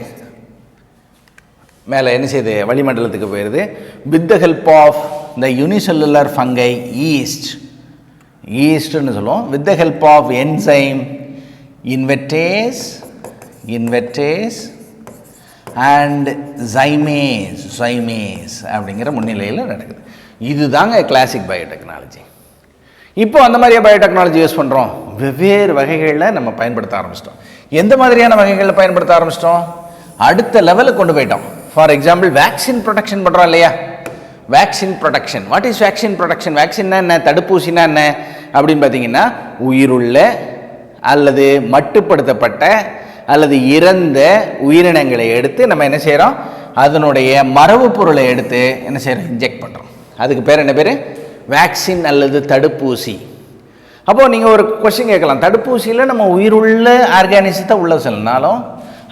மேலே என்ன செய்யுது? வளிமண்டலத்துக்கு போயிடுது. With the help of the unicellular fungi ஈஸ்ட்னு சொல்லுவோம். With the help of enzyme invertase and zymase அப்படிங்கிற முன்னிலையில் நடக்குது. இதுதாங்க கிளாசிக் பயோடெக்னாலஜி. இப்போ அந்த மாதிரியே பயோடெக்னாலஜி யூஸ் பண்ணுறோம். வெவ்வேறு வகைகளில் நம்ம பயன்படுத்த ஆரம்பிச்சிட்டோம். எந்த மாதிரியான வகைகளில் பயன்படுத்த ஆரம்பிச்சிட்டோம்? அடுத்த லெவலுக்கு கொண்டு போயிட்டோம். ஃபார் எக்ஸாம்பிள், வேக்சின் ப்ரொடெக்ஷன் பண்ணுறோம் இல்லையா? Vaccine protection. What is vaccine protection? வேக்சின்னா என்ன? தடுப்பூசினா என்ன அப்படின்னு பார்த்தீங்கன்னா, உயிருள்ள அல்லது மட்டுப்படுத்தப்பட்ட அல்லது இறந்த உயிரினங்களை எடுத்து நம்ம என்ன செய்கிறோம்? அதனுடைய மரபு பொருளை எடுத்து என்ன செய்கிறோம்? இன்ஜெக்ட் பண்ணுறோம். அதுக்கு பேர் என்ன பேர்? வேக்சின் அல்லது தடுப்பூசி. அப்போது நீங்கள் ஒரு கொஸ்டின் கேட்கலாம், தடுப்பூசியில் நம்ம உயிருள்ள ஆர்கானிசத்தை உள்ள செல்லினாலும்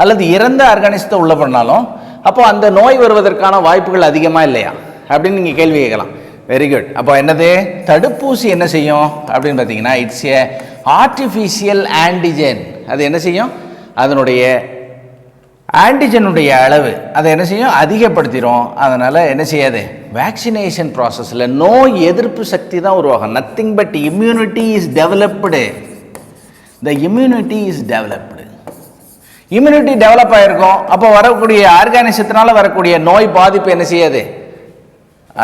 அல்லது இறந்த ஆர்கானிசத்தை உள்ள பண்ணாலும் அப்போது அந்த நோய் வருவதற்கான வாய்ப்புகள் அதிகமாக இல்லையா அப்படின்னு நீங்கள் கேள்வி கேட்கலாம். Very good. அப்போ என்னது? தடுப்பூசி என்ன செய்யும் அப்படின்னு பார்த்தீங்கன்னா, இட்ஸ் ஏ ஆர்டிஃபிஷியல் ஆன்டிஜன். அது என்ன செய்யும்? அதனுடைய ஆன்டிஜனுடைய அளவு அதை என்ன செய்யும்? அதிகப்படுத்திடும். அதனால் என்ன செய்யாது? வேக்சினேஷன் ப்ராசஸில் நோய் எதிர்ப்பு சக்தி தான் உருவாகும். Nothing but immunity is developed. The immunity is developed. Immunity develop ஆகிருக்கும். அப்போ வரக்கூடிய ஆர்கானிசத்தினால வரக்கூடிய நோய் பாதிப்பு என்ன செய்யாது?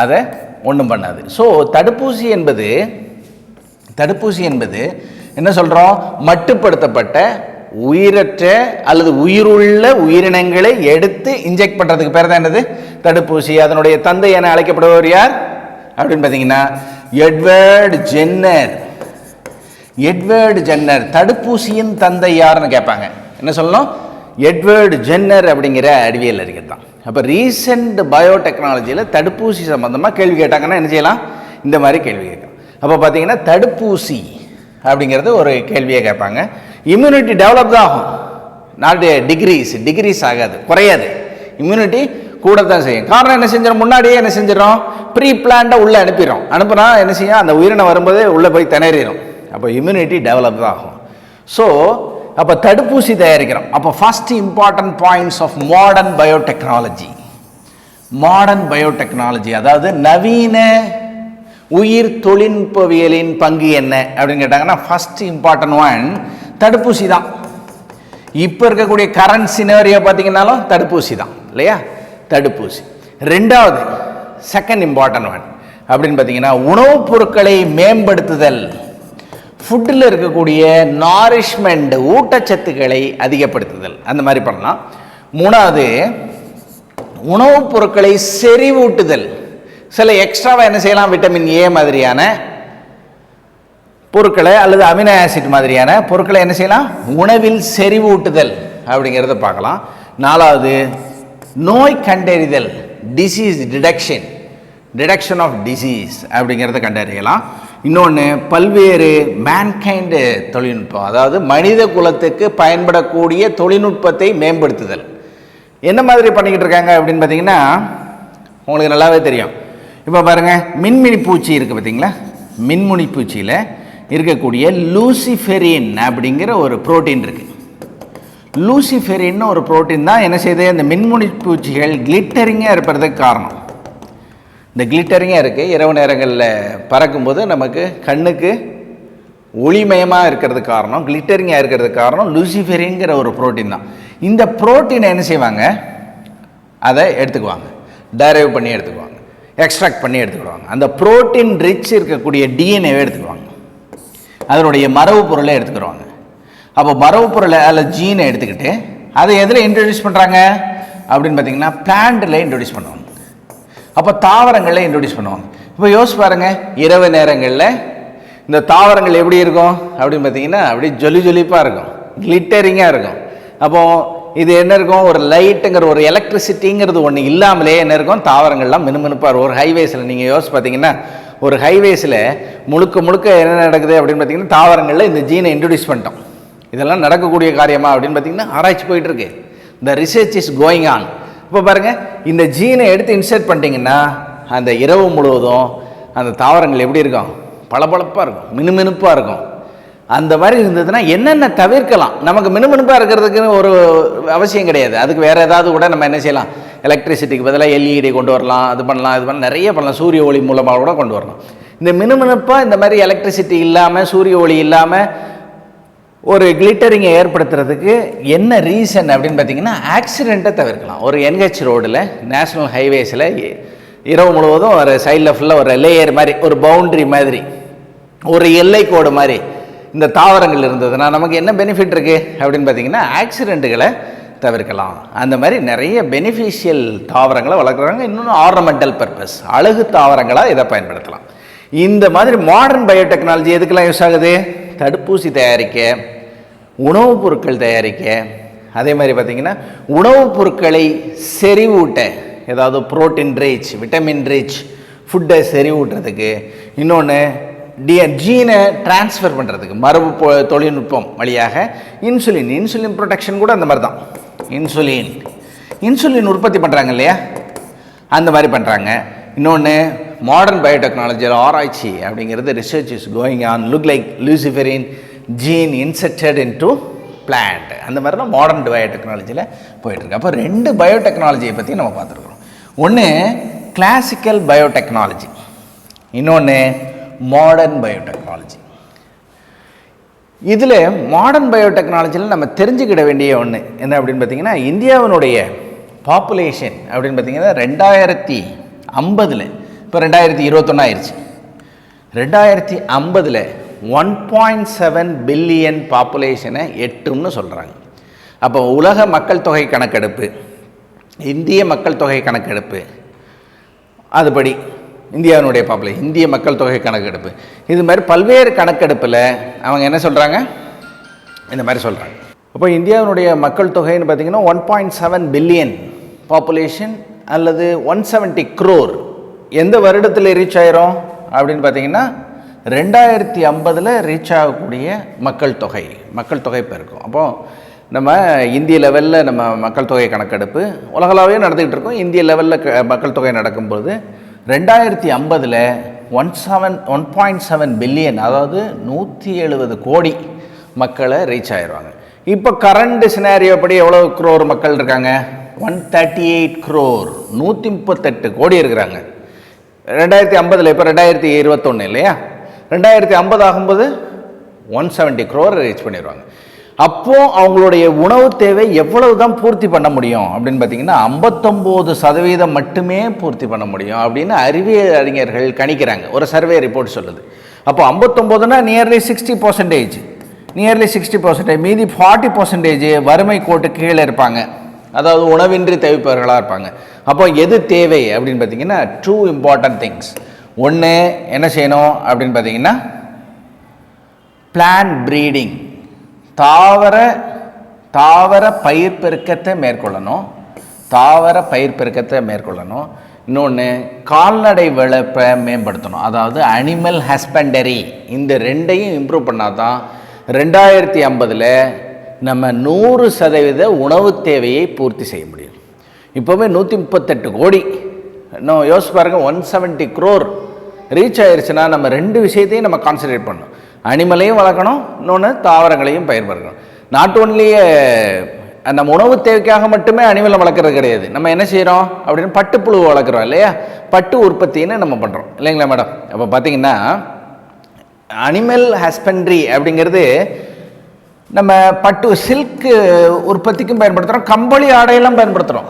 அதை ஒன்றும் பண்ணாது. ஸோ தடுப்பூசி என்பது என்ன சொல்கிறோம்? மட்டுப்படுத்தப்பட்ட உயிரற்ற அல்லது உயிருள்ள உயிரினங்களை எடுத்து இன்ஜெக்ட் பண்ணுறதுக்கு பேர் தான் என்னது? தடுப்பூசி. அதனுடைய தந்தை என அழைக்கப்படுபவர் யார் அப்படின்னு பார்த்தீங்கன்னா, எட்வர்டு ஜென்னர். தடுப்பூசியின் தந்தை யாருன்னு கேட்பாங்க. என்ன சொல்லணும்? எட்வர்டு ஜென்னர் அப்படிங்கிற அறிவியல் அறிஞர் தான். அப்போ ரீசெண்ட் பயோடெக்னாலஜியில் தடுப்பூசி சம்மந்தமாக கேள்வி கேட்டாங்கன்னா என்ன செய்யலாம்? இந்த மாதிரி கேள்வி கேட்கலாம். அப்போ பார்த்தீங்கன்னா, தடுப்பூசி அப்படிங்கிறது ஒரு கேள்வியை கேட்பாங்க. இம்யூனிட்டி டெவலப் தான் ஆகும், நாட் டிகிரீஸ் ஆகாது, குறையாது. இம்யூனிட்டி கூட தான் செய்யும். காரணம் என்ன செஞ்சிடும்? முன்னாடியே என்ன செஞ்சிடும்? ப்ரீ பிளான்டாக உள்ளே அனுப்புனா என்ன செய்யும்? அந்த உயிரினம் வரும்போதே உள்ளே போய் திணறிடும். அப்போ இம்யூனிட்டி டெவலப் தான் ஆகும். ஸோ அப்போ தடுப்பூசி தயாரிக்கிறோம். அப்போ first important points of modern biotechnology, அதாவது நவீன உயிர் தொழில்நுட்பவியலின் பங்கு என்ன அப்படின்னு கேட்டாங்கன்னா, ஃபர்ஸ்ட் இம்பார்ட்டன்ட் ஒன் தடுப்பூசி தான். இப்போ இருக்கக்கூடிய கரண்ட் சினேரியோ பார்த்தீங்கன்னாலும் தடுப்பூசி தான் இல்லையா? தடுப்பூசி. ரெண்டாவது செகண்ட் இம்பார்ட்டன்ட் ஒன் அப்படின்னு பார்த்தீங்கன்னா, உணவுப் பொருட்களை மேம்படுத்துதல், ஃபுட்டில் இருக்கக்கூடிய நாரிஷ்மெண்ட், ஊட்டச்சத்துக்களை அதிகப்படுத்துதல், அந்த மாதிரி பண்ணலாம். மூணாவது உணவுப் பொருட்களை செறிவூட்டுதல். சில எக்ஸ்ட்ராவாக என்ன செய்யலாம்? விட்டமின் ஏ மாதிரியான பொருட்களை அல்லது அமினோ ஆசிட் மாதிரியான பொருட்களை என்ன செய்யலாம்? உணவில் செறிவூட்டுதல் அப்படிங்கிறத பார்க்கலாம். நாலாவது நோய் கண்டறிதல், டிசீஸ் டிடெக்ஷன் ஆஃப் டிசீஸ் அப்படிங்கிறத கண்டறியலாம். இன்னொன்று பல்வேறு மேன்கைண்டு தொழில்நுட்பம், அதாவது மனித குலத்துக்கு பயன்படக்கூடிய தொழில்நுட்பத்தை மேம்படுத்துதல். என்ன மாதிரி பண்ணிக்கிட்டு இருக்காங்க அப்படின்னு பார்த்தீங்கன்னா உங்களுக்கு நல்லாவே தெரியும். இப்போ பாருங்கள், மின்மினி பூச்சி இருக்குது பார்த்தீங்களா? மின்முனி பூச்சியில் இருக்கக்கூடிய லூசிஃபெரின் அப்படிங்கிற ஒரு புரோட்டீன் இருக்குது. லூசிஃபெரின்னு ஒரு புரோட்டீன் தான் என்ன செய்யுது, அந்த மின்முனி பூச்சிகள் கிளிட்டரிங்காக இருப்பதுக்கு காரணம். இந்த கிளிட்டரிங்காக இருக்குது, இரவு நேரங்களில் பறக்கும்போது நமக்கு கண்ணுக்கு ஒளிமயமாக இருக்கிறதுக்கு காரணம், கிளிட்டரிங்காக இருக்கிறதுக்கு காரணம் லூசிஃபெரின்கிற ஒரு புரோட்டீன் தான். இந்த புரோட்டீனை என்ன செய்வாங்க, அதை எடுத்துக்குவாங்க, டைரைவ் பண்ணி எடுத்துக்குவாங்க, எக்ஸ்ட்ராக்ட் பண்ணி எடுத்துக்கிடுவாங்க. அந்த புரோட்டீன் ரிச் இருக்கக்கூடிய டிஎன்ஏவை எடுத்துக்குவாங்க, அதனுடைய மரபு பொருளை எடுத்துக்கிடுவாங்க. அப்போ மரபு பொருளை அதில் ஜீனை எடுத்துக்கிட்டு அதை எதில் இன்ட்ரடியூஸ் பண்ணுறாங்க அப்படின்னு பார்த்தீங்கன்னா பிளான்ட்டில் இன்ட்ரடியூஸ் பண்ணுவாங்க. அப்போ தாவரங்களில் இன்ட்ரடியூஸ் பண்ணுவாங்க. இப்போ யோசிச்சு பாருங்கள், இரவு நேரங்களில் இந்த தாவரங்கள் எப்படி இருக்கும் அப்படின்னு பார்த்தீங்கன்னா அப்படி ஜொலிப்பாக இருக்கும், கிளிட்டரிங்காக இருக்கும். அப்போது இது என்ன இருக்கும், ஒரு லைட்டுங்கிற ஒரு எலக்ட்ரிசிட்டிங்கிறது ஒன்று இல்லாமலே என்ன இருக்கும், தாவரங்கள்லாம் மினுமினுப்பாக இருக்கும். ஒரு ஹைவேஸில் நீங்கள் யோசிச்சு பார்த்தீங்கன்னா ஒரு ஹைவேஸில் முழுக்க என்ன நடக்குது அப்படின்னு பார்த்தீங்கன்னா தாவரங்களில் இந்த ஜீனை இன்ட்ரடியூஸ் பண்ணிட்டோம். இதெல்லாம் நடக்கக்கூடிய காரியமா அப்படின்னு பார்த்தீங்கன்னா ஆராய்ச்சி போயிட்டுருக்கு. இந்த ரிசர்ச் இஸ் கோயிங் ஆன். இப்போ பாருங்கள், இந்த ஜீனை எடுத்து இன்சர்ட் பண்ணிட்டீங்கன்னா அந்த இரவு முழுவதும் அந்த தாவரங்கள் எப்படி இருக்கும், பளபளப்பாக இருக்கும், மினுமினுப்பாக இருக்கும். அந்த மாதிரி இருந்ததுன்னா என்னென்ன தவிர்க்கலாம். நமக்கு மினுமினுப்பாக இருக்கிறதுக்குன்னு ஒரு அவசியம் கிடையாது. அதுக்கு வேறு ஏதாவது கூட நம்ம என்ன செய்யலாம், எலக்ட்ரிசிட்டிக்கு பதிலாக எல்இடி கொண்டு வரலாம், அது பண்ணலாம் நிறைய பண்ணலாம், சூரிய ஒளி மூலமாக கூட கொண்டு வரலாம். இந்த மினுமினுப்பாக இந்த மாதிரி எலக்ட்ரிசிட்டி இல்லாமல், சூரிய ஒளி இல்லாமல் ஒரு கிளிட்டரிங்கை ஏற்படுத்துறதுக்கு என்ன ரீசன் அப்படின்னு பார்த்தீங்கன்னா ஆக்சிடெண்ட்டை தவிர்க்கலாம். ஒரு NH ரோடில், நேஷ்னல் ஹைவேஸில் இரவு முழுவதும் ஒரு சைடில் ஃபுல்லாக ஒரு லேயர் மாதிரி, ஒரு பவுண்ட்ரி மாதிரி, ஒரு எல்லை கோடு மாதிரி இந்த தாவரங்கள் இருந்ததுன்னா நமக்கு என்ன பெனிஃபிட் இருக்குது அப்படின்னு பார்த்தீங்கன்னா ஆக்சிடெண்ட்டுகளை தவிர்க்கலாம். அந்த மாதிரி நிறைய பெனிஃபிஷியல் தாவரங்களை வளர்க்குறாங்க. இன்னொன்று ஆர்னமெண்டல் பர்பஸ், அழகு தாவரங்களாக இதை பயன்படுத்தலாம். இந்த மாதிரி மாடர்ன் பயோடெக்னாலஜி எதுக்கெல்லாம் யூஸ் ஆகுது, தடுப்பூசி தயாரிக்க, உணவுப் பொருட்கள் தயாரிக்க, அதே மாதிரி பார்த்திங்கன்னா உணவுப் பொருட்களை செறிவூட்ட, ஏதாவது புரோட்டீன் ரிச், விட்டமின் ரிச் ஃபுட்டை செறிவூட்டுறதுக்கு, இன்னொன்று ஜீனை டிரான்ஸ்ஃபர் பண்ணுறதுக்கு மரபு தொழில்நுட்பம் வழியாக இன்சுலின் ப்ரொடக்ஷன் கூட அந்த மாதிரி தான். இன்சுலின் உற்பத்தி பண்ணுறாங்க இல்லையா, அந்த மாதிரி பண்ணுறாங்க. இன்னொன்று மாடர்ன் பயோடெக்னாலஜியில் ஆராய்ச்சி அப்படிங்கிறது research is going on. Look like luciferin gene inserted into plant. அந்த மாதிரிலாம் மாடர்ன் பயோடெக்னாலஜியில் போயிட்டுருக்கு. அப்போ 2 பயோடெக்னாலஜியை பற்றி நம்ம பார்த்துருக்குறோம். ஒன்று கிளாசிக்கல் பயோடெக்னாலஜி, இன்னொன்று மாடர்ன் பயோடெக்னாலஜி. இதில் மாடர்ன் பயோடெக்னாலஜியில் நம்ம தெரிஞ்சுக்கிட வேண்டிய ஒன்று என்ன அப்படின்னு பார்த்தீங்கன்னா, இந்தியாவினுடைய பாப்புலேஷன் அப்படின்னு பார்த்தீங்கன்னா 2050, இப்போ 2021 ஆயிடுச்சு, 2050 1.7 பில்லியன் பாப்புலேஷனை எட்டும்னு சொல்கிறாங்க. அப்போ உலக மக்கள் தொகை கணக்கெடுப்பு, இந்திய மக்கள் தொகை கணக்கெடுப்பு, அதுபடி இந்தியாவினுடைய பாப்புலேஷன், இந்திய மக்கள் தொகை கணக்கெடுப்பு, இது மாதிரி பல்வேறு கணக்கெடுப்பில் அவங்க என்ன சொல்கிறாங்க, இந்த மாதிரி சொல்கிறாங்க. அப்போ இந்தியாவினுடைய மக்கள் தொகைன்னு பார்த்திங்கன்னா 1.7 பில்லியன் பாப்புலேஷன் அல்லது 170 crore எந்த வருடத்தில் ரீச் ஆயிரும் அப்படின்னு பார்த்தீங்கன்னா 2050 ரீச் ஆகக்கூடிய மக்கள் தொகை பெருக்கும். அப்போது நம்ம இந்திய லெவலில் நம்ம மக்கள் தொகை கணக்கெடுப்பு உலகளாவே நடந்துக்கிட்டு இருக்கோம். இந்திய லெவலில் மக்கள் தொகை நடக்கும்போது 2050 1.7 பில்லியன், அதாவது 170 கோடி மக்களை ரீச் ஆயிடுவாங்க. இப்போ கரண்ட் சினாரியோ படி எவ்வளோ crore மக்கள் இருக்காங்க, 138 crore, 138 கோடி இருக்கிறாங்க 2050. இப்போ 2021 இல்லையா, 2050 ஆகும்போது 170 crore ரீச் பண்ணிடுவாங்க. அப்போது அவங்களுடைய உணவு தேவை எவ்வளவு தான் பூர்த்தி பண்ண முடியும் அப்படின்னு பார்த்தீங்கன்னா 59% மட்டுமே பூர்த்தி பண்ண முடியும் அப்படின்னு அறிவியல் அறிஞர்கள் கணிக்கிறாங்க. ஒரு சர்வே ரிப்போர்ட் சொல்லுது. அப்போ 59னா நியர்லி 60%, மீதி 40% வறுமை கோட்டு கீழே இருப்பாங்க, அதாவது உணவின்றி தவிப்பவர்களாக இருப்பாங்க. அப்போ எது தேவை அப்படின்னு பார்த்தீங்கன்னா 2 இம்பார்ட்டன்ட் திங்ஸ். ஒன்று என்ன செய்யணும் அப்படின்னு பார்த்தீங்கன்னா பிளான்ட் ப்ரீடிங், தாவர பயிர் பெருக்கத்தை மேற்கொள்ளணும். இன்னொன்று கால்நடை வளர்ப்பை மேம்படுத்தணும், அதாவது அனிமல் ஹஸ்பண்டரி. இந்த ரெண்டையும் இம்ப்ரூவ் பண்ணால் தான் 2050 நம்ம 100% உணவு தேவையை பூர்த்தி செய்ய முடியும். இப்போவே 138 கோடி, இன்னும் யோசிச்சு பாருங்கள், 170 crore ரீச் ஆயிடுச்சுன்னா நம்ம 2 விஷயத்தையும் நம்ம கான்சன்ட்ரேட் பண்ணணும். அனிமலையும் வளர்க்கணும், இன்னொன்று தாவரங்களையும் பயிர்படுத்தணும். நாட் ஓன்லி நம்ம உணவு தேவைக்காக மட்டுமே அனிமலை வளர்க்குறது கிடையாது. நம்ம என்ன செய்கிறோம் அப்படின்னு பட்டுப்புழு வளர்க்குறோம் இல்லையா, பட்டு உற்பத்தின்னு நம்ம பண்ணுறோம் இல்லைங்களா மேடம். அப்போ பார்த்தீங்கன்னா அனிமல் ஹஸ்பண்ட்ரி அப்படிங்கிறது நம்ம பட்டு சில்க் உற்பத்திக்கும் பயன்படுத்துகிறோம், கம்பளி ஆடையெல்லாம் பயன்படுத்துகிறோம்.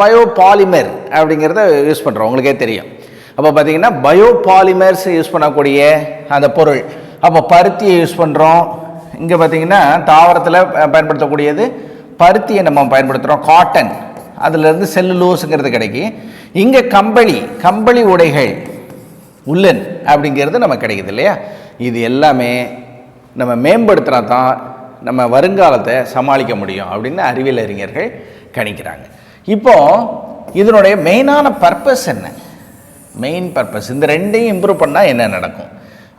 பயோ பாலிமர் அப்படிங்கிறத யூஸ் பண்ணுறோம், உங்களுக்கே தெரியும். அப்போ பார்த்தீங்கன்னா பயோ பாலிமர்ஸ் யூஸ் பண்ணக்கூடிய அந்த பொருள். அப்போ பருத்தியை யூஸ் பண்ணுறோம். இங்கே பார்த்தீங்கன்னா தாவரத்தில் பயன்படுத்தக்கூடியது பருத்தியை நம்ம பயன்படுத்துகிறோம், காட்டன், அதிலிருந்து செல்லுலோஸுங்கிறது கிடைக்கி. இங்கே கம்பளி உடைகள், உள்ளன் அப்படிங்கிறது நம்ம கிடைக்குது இல்லையா. இது எல்லாமே நம்ம மேம்படுத்தினா தான் நம்ம வருங்காலத்தை சமாளிக்க முடியும் அப்படின்னு அறிவியல் அறிஞர்கள் கணிக்கிறாங்க. இப்போது இதனுடைய மெயினான பர்பஸ் என்ன, மெயின் பர்பஸ் இந்த ரெண்டையும் இம்ப்ரூவ் பண்ணால் என்ன நடக்கும்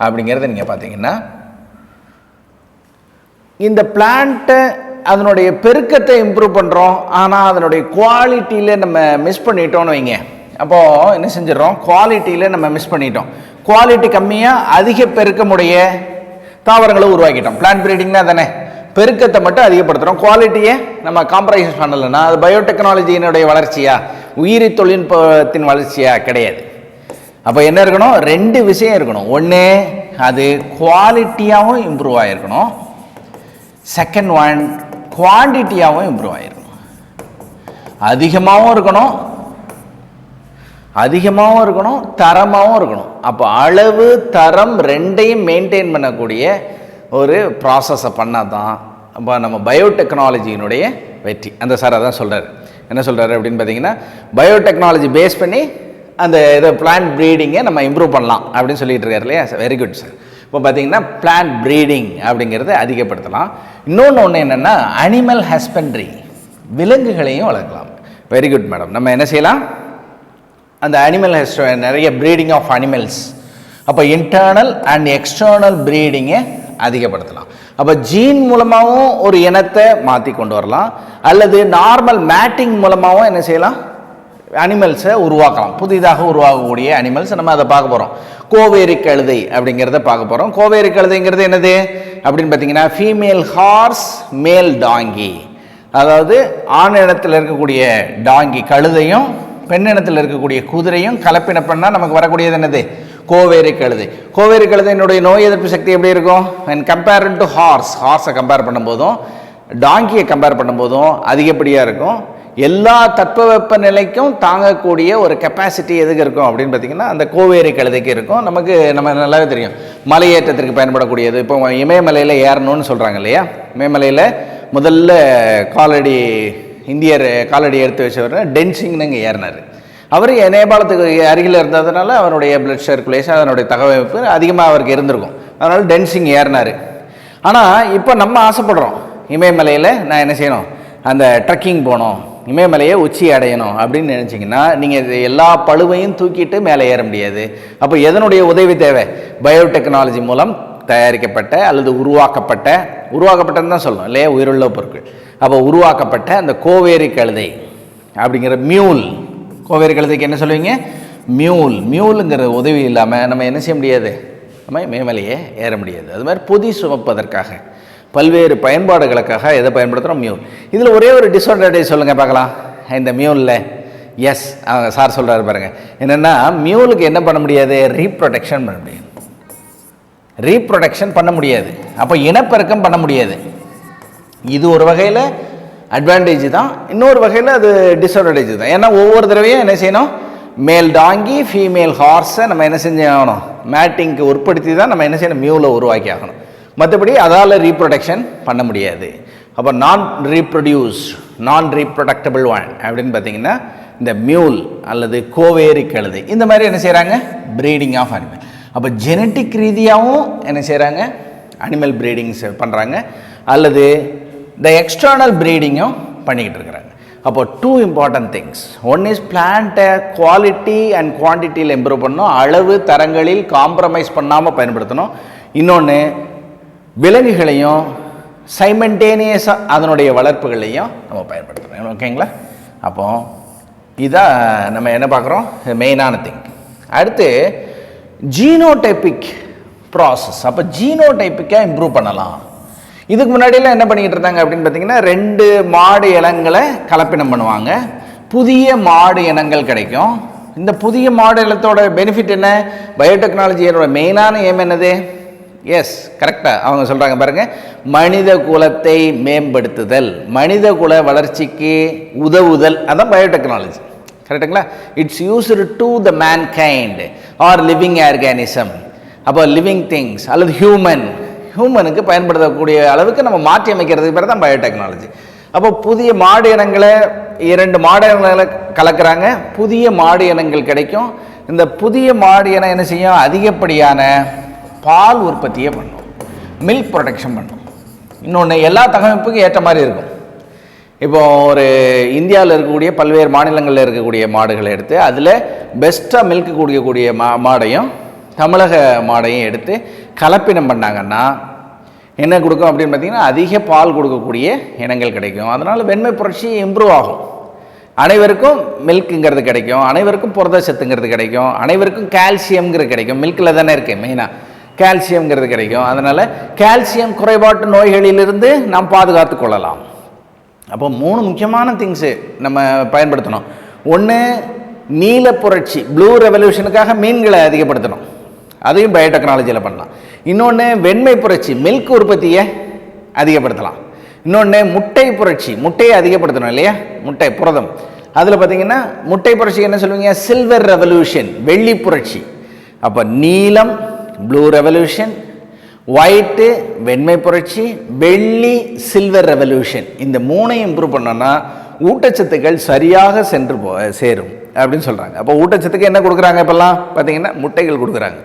அப்படிங்கிறத நீங்கள் பார்த்தீங்கன்னா, இந்த பிளான்ட்டை அதனுடைய பெருக்கத்தை இம்ப்ரூவ் பண்ணுறோம், ஆனால் அதனுடைய குவாலிட்டியில் நம்ம மிஸ் பண்ணிட்டோம்னு வைங்க. அப்போது என்ன செஞ்சிடறோம், குவாலிட்டியில் நம்ம மிஸ் பண்ணிட்டோம். குவாலிட்டி கம்மியாக அதிக பெருக்கமுடைய தாவரங்களை உருவாக்கிட்டோம். பிளான்ட் ப்ரீடிங்னா தானே, பெருக்கத்தை மட்டும் அதிகப்படுத்துகிறோம், குவாலிட்டியை நம்ம காம்ப்ரமைஸ் பண்ணலைன்னா அது பயோடெக்னாலஜியினுடைய வளர்ச்சியா, உயிரி தொழில்நுட்பத்தின் வளர்ச்சியா? கிடையாது. அப்போ என்ன இருக்கணும், 2 விஷயம் இருக்கணும். ஒன்று, அது குவாலிட்டியாகவும் இம்ப்ரூவ் ஆகிருக்கணும். செகண்ட் ஒன், குவான்டிட்டியாகவும் இம்ப்ரூவ் ஆகிருக்கணும். அதிகமாகவும் இருக்கணும், தரமாகவும் இருக்கணும். அப்போ அளவு தரம் ரெண்டையும் மெயின்டைன் பண்ணக்கூடிய ஒரு ப்ராசஸை பண்ணால் தான் அப்போ நம்ம பயோடெக்னாலஜியினுடைய வெற்றி. அந்த சார் அதான் சொல்கிறார். என்ன சொல்கிறாரு அப்படின்னு பார்த்தீங்கன்னா, பயோடெக்னாலஜி பேஸ் பண்ணி அந்த இதை பிளான்ட் ப்ரீடிங்கை நம்ம இம்ப்ரூவ் பண்ணலாம் அப்படின்னு சொல்லிட்டு இருக்காரு இல்லையா. Very good sir. இப்போ பார்த்தீங்கன்னா பிளான்ட் ப்ரீடிங் அப்படிங்கிறத அதிகப்படுத்தலாம். இன்னொன்று என்னென்னா அனிமல் ஹஸ்பண்ட்ரி, விலங்குகளையும் வளர்க்கலாம். Very good madam. நம்ம என்ன செய்யலாம், அந்த அனிமல் நிறைய ப்ரீடிங் ஆஃப் அனிமல்ஸ், அப்போ இன்டர்னல் அண்ட் எக்ஸ்டர்னல் ப்ரீடிங்கை அதிகப்படுத்தலாம். அப்போ ஜீன் மூலமாகவும் ஒரு இனத்தை மாற்றி கொண்டு வரலாம், அல்லது நார்மல் மேட்டிங் மூலமாகவும் என்ன செய்யலாம், அனிமல்ஸை உருவாக்கலாம். புதிதாக உருவாகக்கூடிய அனிமல்ஸ் நம்ம அதை பார்க்க போகிறோம். கோவேரி கழுதை அப்படிங்கிறத பார்க்க போகிறோம். கோவேரி கழுதைங்கிறது என்னது அப்படின்னு பார்த்தீங்கன்னா, ஃபீமேல் ஹார்ஸ் மேல் டாங்கி, அதாவது ஆண் இனத்தில் இருக்கக்கூடிய டாங்கி கழுதையும் பெண் இனத்தில் இருக்கக்கூடிய குதிரையும் கலப்பின பண்ணால் நமக்கு வரக்கூடியது என்னது, கோவேரி கழுதை. கோவேரி கழுதையினுடைய நோய் எதிர்ப்பு சக்தி எப்படி இருக்கும், கம்பேர்டு டு ஹார்ஸை கம்பேர் பண்ணும்போதும் டாங்கியை கம்பேர் பண்ணும்போதும் அதிகப்படியாக இருக்கும். எல்லா தட்பவெப்ப நிலைக்கும் தாங்கக்கூடிய ஒரு கெப்பாசிட்டி எதுக்கு இருக்கும் அப்படின்னு பார்த்தீங்கன்னா அந்த கோவேரி கழுதைக்கு இருக்கும். நம்ம நல்லாவே தெரியும், மலையேற்றத்திற்கு பயன்படக்கூடியது. இப்போ இமயமலையில் ஏறணும்னு சொல்கிறாங்க இல்லையா. இமயமலையில் முதல்ல இந்தியர் காலடி எடுத்து வச்சவர் டென்சிங்னு இங்கே ஏறினார். அவர் நேபாளத்துக்கு அருகில் இருந்ததுனால அவருடைய பிளட் சர்க்குலேஷன், அதனுடைய தகவமைப்பு அதிகமாக அவருக்கு இருந்திருக்கும், அதனால் டென்சிங் ஏறினார். ஆனால் இப்போ நம்ம ஆசைப்படுறோம், இமயமலையில் நான் என்ன செய்யணும், அந்த ட்ரெக்கிங் போகணும், இமயமலையை உச்சி அடையணும் அப்படின்னு நினச்சிங்கன்னா நீங்கள் எல்லா பழுவையும் தூக்கிட்டு மேலே ஏற முடியாது. அப்போ எதனுடைய உதவி தேவை, பயோடெக்னாலஜி மூலம் தயாரிக்கப்பட்ட அல்லது உருவாக்கப்பட்டன்னு தான் சொல்லணும் இல்லையா, உயிருள்ள பொருட்கள். அப்போ உருவாக்கப்பட்ட அந்த கோவேரி கழுதை அப்படிங்கிற மியூல், கோவேரி கழுதைக்கு என்ன சொல்லுவீங்க, மியூலுங்கிற உதவி இல்லாமல் நம்ம என்ன செய்ய முடியாது, நம்ம இமயமலையை ஏற முடியாது. அது மாதிரி பொதி சுமப்பதற்காக பல்வேறு பயன்பாடுகளுக்காக எதை பயன்படுத்துகிறோம், மியூல். இதில் ஒரே ஒரு டிஸ்அட்வான்டேஜ் சொல்லுங்கள் பார்க்கலாம் இந்த மியூலில். எஸ், அவங்க சார் சொல்கிறாரு பாருங்கள், என்னென்னா மியூலுக்கு என்ன பண்ண முடியாது, ரீப்ரொடெக்ஷன் பண்ண முடியாது. அப்போ இனப்பெருக்கம் பண்ண முடியாது. இது ஒரு வகையில் அட்வான்டேஜ் தான், இன்னொரு வகையில் அது டிஸ்அட்வான்டேஜ் தான். ஏன்னா ஒவ்வொரு தடவையும் என்ன செய்யணும், மேல் டாங்கி ஃபீமேல் ஹார்ஸை நம்ம என்ன செஞ்சு ஆகணும், மேட்டிங்க்கு உட்படுத்தி தான் நம்ம என்ன செய்யணும், மியூலை உருவாக்கி ஆகணும். மற்றபடி அதால் ரீப்ரொடக்ஷன் பண்ண முடியாது. அப்போ நான் ரீப்ரொடக்டபிள் ஒன் அப்படின்னு பார்த்தீங்கன்னா இந்த மியூல் அல்லது கோவேரி கழுதை இந்த மாதிரி என்ன செய்கிறாங்க, ப்ரீடிங் ஆஃப் அனிமல். அப்போ ஜெனட்டிக் ரீதியாகவும் என்ன செய்கிறாங்க, அனிமல் ப்ரீடிங்ஸ் பண்ணுறாங்க, அல்லது இந்த எக்ஸ்டர்னல் ப்ரீடிங்கும் பண்ணிக்கிட்டு இருக்கிறாங்க. அப்போ 2 இம்பார்ட்டன்ட் திங்ஸ். ஒன் இஸ் பிளான்ட்டை குவாலிட்டி அண்ட் குவான்டிட்டியில் இம்ப்ரூவ் பண்ணணும், அளவு தரங்களில் காம்ப்ரமைஸ் பண்ணாமல் பயன்படுத்தணும். இன்னொன்று விலங்குகளையும் சைமண்டேனியஸாக அதனுடைய வளர்ப்புகளையும் நம்ம பயன்படுத்தணும். ஓகேங்களா? அப்போ இதான் நம்ம என்ன பார்க்குறோம், மெயினான திங். அடுத்து ஜீனோடைப்பிக் ப்ராசஸ். அப்போ ஜீனோடைப்பிக்காக இம்ப்ரூவ் பண்ணலாம். இதுக்கு முன்னாடியெல்லாம் என்ன பண்ணிக்கிட்டு இருந்தாங்க அப்படின்னு பார்த்தீங்கன்னா, 2 மாடு இனங்களை கலப்பினம் பண்ணுவாங்க, புதிய மாடு இனங்கள் கிடைக்கும். இந்த புதிய மாடு இனத்தோட பெனிஃபிட் என்ன? பயோடெக்னாலஜியோட மெயினான ஏம் என்னது? எஸ், கரெக்டாக அவங்க சொல்கிறாங்க பாருங்கள், மனித குலத்தை மேம்படுத்துதல், மனித குல வளர்ச்சிக்கு உதவுதல், அதான் பயோடெக்னாலஜி. கரெக்டுங்களா? It's used to the mankind are living organism. அப்போ லிவிங் திங்ஸ் அல்லது ஹியூமனுக்கு பயன்படுத்தக்கூடிய அளவுக்கு நம்ம மாற்றி அமைக்கிறதுக்கு பேர் தான் பயோடெக்னாலஜி. அப்போ புதிய மாடு இனங்களை 2 மாடு இனங்களை கலக்கிறாங்க, புதிய மாடு இனங்கள் கிடைக்கும். இந்த புதிய மாடு இனம் என்ன செய்யும்? அதிகப்படியான பால் உற்பத்தியை பண்ணும், மில்க் ப்ரொடக்ஷன் பண்ணும். இன்னொன்று எல்லா தகவமைப்புக்கும் ஏற்ற மாதிரி இருக்கும். இப்போ ஒரு இந்தியாவில் இருக்கக்கூடிய பல்வேறு மாநிலங்களில் இருக்கக்கூடிய மாடுகளை எடுத்து அதில் பெஸ்ட்டாக மில்க் கொடுக்கக்கூடிய மாடையும் தமிழக மாடையும் எடுத்து கலப்பினம் பண்ணாங்கன்னா என்ன கொடுக்கும் அப்படின்னு பார்த்தீங்கன்னா, அதிக பால் கொடுக்கக்கூடிய இனங்கள் கிடைக்கும். அதனால் வெண்மை புரட்சி இம்ப்ரூவ் ஆகும். அனைவருக்கும் மில்க்குங்கிறது கிடைக்கும், அனைவருக்கும் புரத சத்துங்கிறது கிடைக்கும், அனைவருக்கும் கால்சியம்ங்கிறது கிடைக்கும். மில்கில் தானே இருக்குது மெயினாக கால்சியம்ங்கிறது கிடைக்கும். அதனால் கால்சியம் குறைபாட்டு நோய்களிலிருந்து நாம் பாதுகாத்து கொள்ளலாம். அப்போ 3 முக்கியமான திங்ஸு நம்ம பயன்படுத்தணும். ஒன்று நீல புரட்சி, ப்ளூ ரெவல்யூஷனுக்காக மீன்களை அதிகப்படுத்தணும், அதையும் பயோடெக்னாலஜியில் பண்ணலாம். இன்னொன்று வெண்மை புரட்சி, மில்க் உற்பத்தியை அதிகப்படுத்தலாம். இன்னொன்று முட்டை புரட்சி, முட்டையை அதிகப்படுத்தணும் இல்லையா, முட்டை புரதம். அதில் பார்த்தீங்கன்னா முட்டை புரட்சி என்ன சொல்லுவீங்க? சில்வர் ரெவல்யூஷன், வெள்ளி புரட்சி. அப்போ நீலம் ப்ளூ ரெவல்யூஷன், ஒயிட்டு வெண்மை புரட்சி, வெள்ளி சில்வர் ரெவல்யூஷன். இந்த 3ஐயும் இம்ப்ரூவ் பண்ணோன்னா ஊட்டச்சத்துக்கள் சரியாக சென்று சேரும் அப்படின்னு சொல்கிறாங்க. அப்போ ஊட்டச்சத்துக்கு என்ன கொடுக்குறாங்க? இப்போல்லாம் பார்த்தீங்கன்னா முட்டைகள் கொடுக்குறாங்க.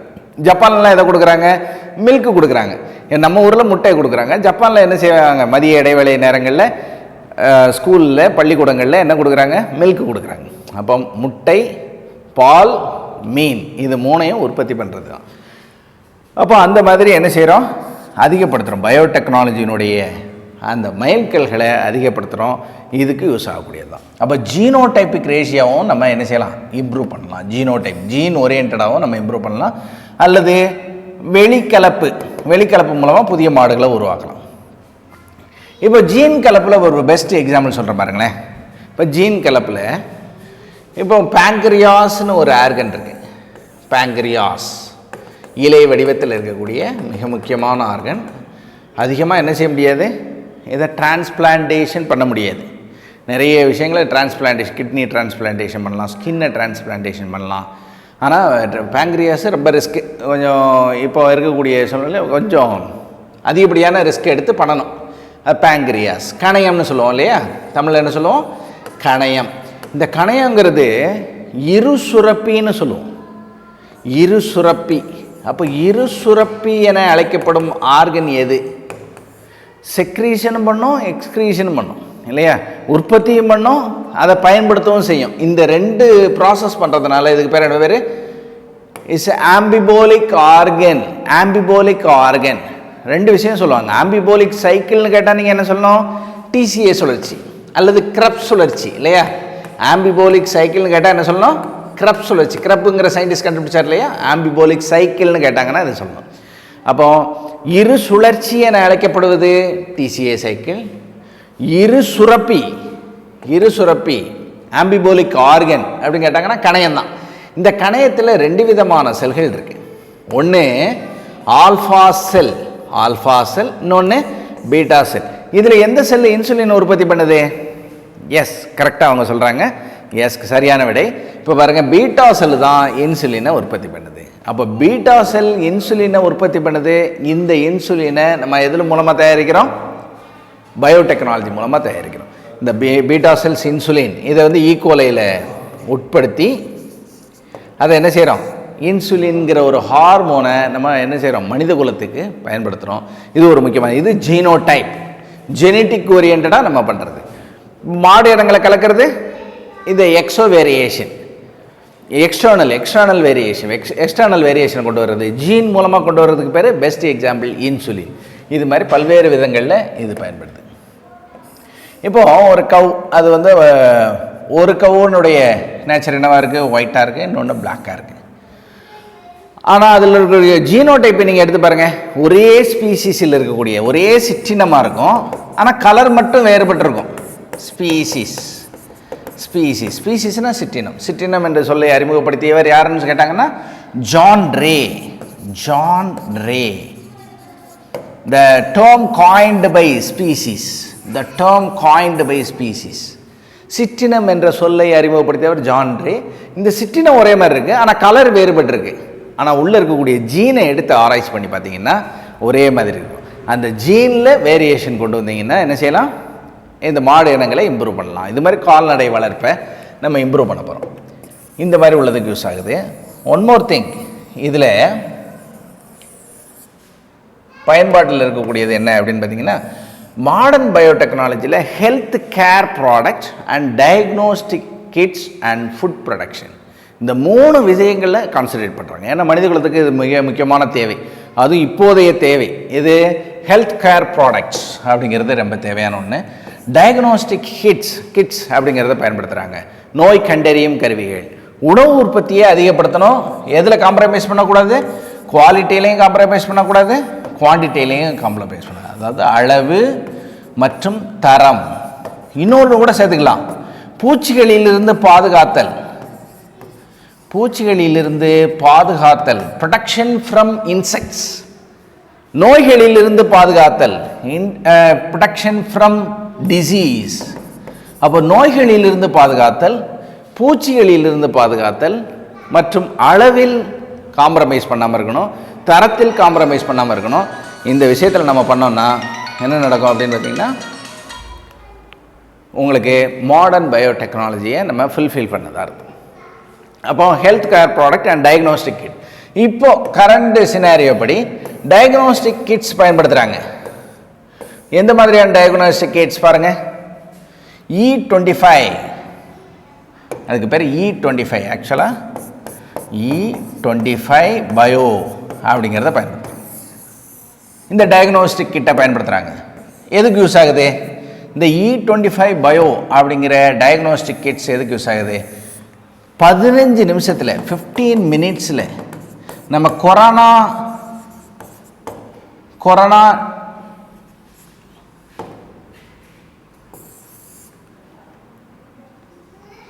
ஜப்பான்லாம் எதை கொடுக்குறாங்க? மில்க்கு கொடுக்குறாங்க. நம்ம ஊரில் முட்டை கொடுக்குறாங்க. ஜப்பானில் என்ன செய்வாங்க? மதிய இடைவேளை நேரங்களில் ஸ்கூலில் பள்ளிக்கூடங்களில் என்ன கொடுக்குறாங்க? மில்க்கு கொடுக்குறாங்க. அப்போ முட்டை, பால், மீன், இது 3ஐயும் உற்பத்தி பண்ணுறது தான். அப்போ அந்த மாதிரி என்ன செய்கிறோம்? அதிகப்படுத்துகிறோம். பயோடெக்னாலஜியினுடைய அந்த மைல்கல்களை அதிகப்படுத்துகிறோம். இதுக்கு யூஸ் ஆகக்கூடியது தான். அப்போ ஜீனோடைப்பிக் ரேஷியோவும் நம்ம என்ன செய்யலாம்? இம்ப்ரூவ் பண்ணலாம். ஜீனோடைப், ஜீன் ஓரியன்டாகவும் நம்ம இம்ப்ரூவ் பண்ணலாம். அல்லது வெளிக்கலப்பு மூலமாக புதிய மாடுகளை உருவாக்கலாம். இப்போ ஜீன் கலப்பில் ஒரு பெஸ்ட் எக்ஸாம்பிள் சொல்கிறேன் பாருங்களேன். இப்போ ஜீன் கலப்பில் இப்போ பேங்க்ரியாஸ்னு ஒரு ஆர்கன் இருக்குது. பேங்க்ரியாஸ் இலை வடிவத்தில் இருக்கக்கூடிய மிக முக்கியமான ஆர்கன். அதிகமாக என்ன செய்ய முடியாது? இதை டிரான்ஸ்பிளான்டேஷன் பண்ண முடியாது. நிறைய விஷயங்களை டிரான்ஸ்பிளான்டேஷன், கிட்னி டிரான்ஸ்பிளான்டேஷன் பண்ணலாம், ஸ்கின்னை டிரான்ஸ்பிளான்டேஷன் பண்ணலாம். ஆனால் பேங்க்ரியாஸ் ரொம்ப ரிஸ்க்கு. கொஞ்சம் இப்போ இருக்கக்கூடிய சூழ்நிலை கொஞ்சம் அதிகப்படியான ரிஸ்க் எடுத்து பண்ணணும். பேங்க்ரியாஸ், கணையம்னு சொல்லுவோம் இல்லையா, தமிழில் என்ன சொல்லுவோம்? கணையம். இந்த கணையங்கிறது இரு சுரப்பின்னு சொல்லுவோம். இரு சுரப்பி. அப்போ இரு சுரப்பி என அழைக்கப்படும் ஆர்கன் எது? செக்ரீஷனும் பண்ணும், எக்ஸ்க்ரீஷனும் பண்ணும் இல்லையா, உற்பத்தியும் பண்ணும், அதை பயன்படுத்தவும் செய்யும். இந்த 2 ப்ராசஸ் பண்ணுறதுனால இதுக்கு பேர் என்ன பேர்? It's amphibolic organ. Amphibolic organ 2 விஷயம் சொல்லுவாங்க. ஆம்பிபோலிக் சைக்கிள்னு கேட்டால் நீங்கள் என்ன சொல்லணும்? டிசிஏ சுழற்சி அல்லது கிரப் சுழற்சி இல்லையா. ஆம்பிபோலிக் சைக்கிள்னு கேட்டால் என்ன சொல்லணும்? கிரப் சுழற்சி. கிரப்புங்கிற சயின்டிஸ்ட் கண்டுபிடிச்சார் இல்லையா. ஆம்பிபோலிக் சைக்கிள்னு கேட்டாங்கன்னா இதை சொல்லணும். அப்போ இரு சுழற்சி என அழைக்கப்படுவது டிசிஏ சைக்கிள். இரு சுரப்பி ஆம்பிபோலிக் ஆர்கன் அப்படின்னு கேட்டாங்கன்னா கணையம் தான். இந்த கணையத்தில் 2 விதமான செல்கள் இருக்குது. ஒன்று ஆல்ஃபா செல், இன்னொன்று பீட்டா செல். இதில் எந்த செல் இன்சுலின் உற்பத்தி பண்ணுது? எஸ், கரெக்டாக அவங்க சொல்கிறாங்க. எஸ், சரியான விடை. இப்போ பாருங்கள், பீட்டா செல் தான் இன்சுலினை உற்பத்தி பண்ணுது. அப்போ பீட்டா செல் இன்சுலினை உற்பத்தி பண்ணுது. இந்த இன்சுலினை நம்ம எதில் மூலமாக தயாரிக்கிறோம்? பயோடெக்னாலஜி மூலமாக தயாரிக்கிறோம். இந்த பீட்டா செல்ஸ் இன்சுலின் இதை வந்து ஈக்குவலையில் உட்படுத்தி அதை என்ன செய்கிறோம்? இன்சுலின்கிற ஒரு ஹார்மோனை நம்ம என்ன செய்கிறோம்? மனித குலத்துக்கு பயன்படுத்துகிறோம். இது ஒரு முக்கியமான, இது ஜீனோடைப், ஜெனட்டிக் ஓரியன்டாக நம்ம பண்ணுறது. மாடு இனங்களை கலக்கிறது இது எக்ஸோ வேரியேஷன், எக்ஸ்டர்னல் வேரியேஷன் கொண்டு வர்றது, ஜீன் மூலமாக கொண்டு வர்றதுக்கு பேர் பெஸ்ட் எக்ஸாம்பிள் இன்சுலின். இது மாதிரி பல்வேறு விதங்களில் இது பயன்படுது. இப்போது ஒரு கவ், அது வந்து ஒரு கவுனுடைய நேச்சர் என்னவாக இருக்குது, ஒயிட்டாக இருக்குது, இன்னொன்று பிளாக்காக இருக்குது. ஆனால் அதில் இருக்கக்கூடிய ஜீனோடைப்பை நீங்கள் எடுத்து பாருங்கள், ஒரே ஸ்பீசிஸில் இருக்கக்கூடிய ஒரே சிற்றினமாக இருக்கும், ஆனால் கலர் மட்டும் வேறுபட்டிருக்கும். ஸ்பீசிஸ்னால் சிற்றினம் என்று சொல்லி அறிமுகப்படுத்தியவர் யாருன்னு கேட்டாங்கன்னா John Ray. The term coined by species. சிற்றினம் என்ற சொல்லை அறிமுகப்படுத்தியவர் ஜான் ரே. இந்த சிற்றினம் ஒரே மாதிரி இருக்குது, ஆனால் கலர் வேறுபட்டிருக்கு. ஆனால் உள்ளே இருக்கக்கூடிய ஜீனை எடுத்து ஆராய்ச்சி பண்ணி பார்த்தீங்கன்னா ஒரே மாதிரி இருக்கும். அந்த ஜீனில் வேரியேஷன் கொண்டு வந்தீங்கன்னா என்ன செய்யலாம், இந்த மாடு இனங்களை இம்ப்ரூவ் பண்ணலாம். இது மாதிரி கால்நடை வளர்ப்பை நம்ம இம்ப்ரூவ் பண்ண போகிறோம். இந்த மாதிரி உள்ளதுக்கு யூஸ் ஆகுது. ஒன் மோர் திங், இதில் பயன்பாட்டில் இருக்கக்கூடியது என்ன அப்படின்னு பார்த்தீங்கன்னா, மாடர்ன் பயோடெக்னாலஜியில் health care products and diagnostic kits and food production, இந்த 3 விஷயங்களில் கான்சன்ட்ரேட் பண்ணுறாங்க. ஏன்னா மனித குலத்துக்கு இது மிக முக்கியமான தேவை, அதுவும் இப்போதைய தேவை. இது ஹெல்த் கேர் ப்ராடக்ட்ஸ் அப்படிங்கிறது ரொம்ப தேவையான ஒன்று. டயக்னோஸ்டிக் கிட்ஸ் அப்படிங்கிறத பயன்படுத்துகிறாங்க. நோய் கண்டறியும் கருவிகள். உணவு உற்பத்தியை அதிகப்படுத்தணும். எதில் காம்ப்ரமைஸ் பண்ணக்கூடாது, குவாலிட்டியிலையும் காம்ப்ரமைஸ் பண்ணக்கூடாது, குவான்டிட்டியிலையும் காம்ப்ரமைஸ் பண்ணக்கூடாது. அதாவது அளவு மற்றும் தரம். இன்னொன்று கூட சேர்த்துக்கலாம், பூச்சிகளிலிருந்து பாதுகாத்தல், ப்ரொடெக்ஷன் ஃப்ரம் இன்செக்ட்ஸ். நோய்களிலிருந்து பாதுகாத்தல், ப்ரொடெக்ஷன் ஃப்ரம் டிசீஸ். அப்போ நோய்களிலிருந்து பாதுகாத்தல், பூச்சிகளிலிருந்து பாதுகாத்தல் மற்றும் அளவில் காம்ப்ரமைஸ் பண்ணாமல் இருக்கணும், தரத்தில் காம்ப்ரமைஸ் பண்ணாமல் இருக்கணும். இந்த விஷயத்தில் நம்ம பண்ணோம்னா என்ன நடக்கும் அப்படின்னு பார்த்தீங்கன்னா, உங்களுக்கு மாடர்ன் பயோடெக்னாலஜியை நம்ம ஃபுல்ஃபில் பண்ணதாக இருக்கும். அப்போ health care product and diagnostic kit. இப்போது கரண்ட் சினாரியோ படி டயக்னோஸ்டிக் கிட்ஸ் பயன்படுத்துகிறாங்க. எந்த மாதிரியான டயக்னோஸ்டிக் கிட்ஸ் பாருங்கள், E25, அதுக்கு பேர் E25. ஆக்சுவலாக E25 பயோ அப்படிங்கிறத பயன்படுத்துகிறாங்க. இந்த டயக்னோஸ்டிக் கிட்டை பயன்படுத்துகிறாங்க. எதுக்கு யூஸ் ஆகுது, இந்த E25 பயோ அப்படிங்கிற டயக்னோஸ்டிக் கிட்ஸ் எதுக்கு யூஸ் ஆகுது, 15 நிமிஷத்தில் 15 மினிட்ஸில் நம்ம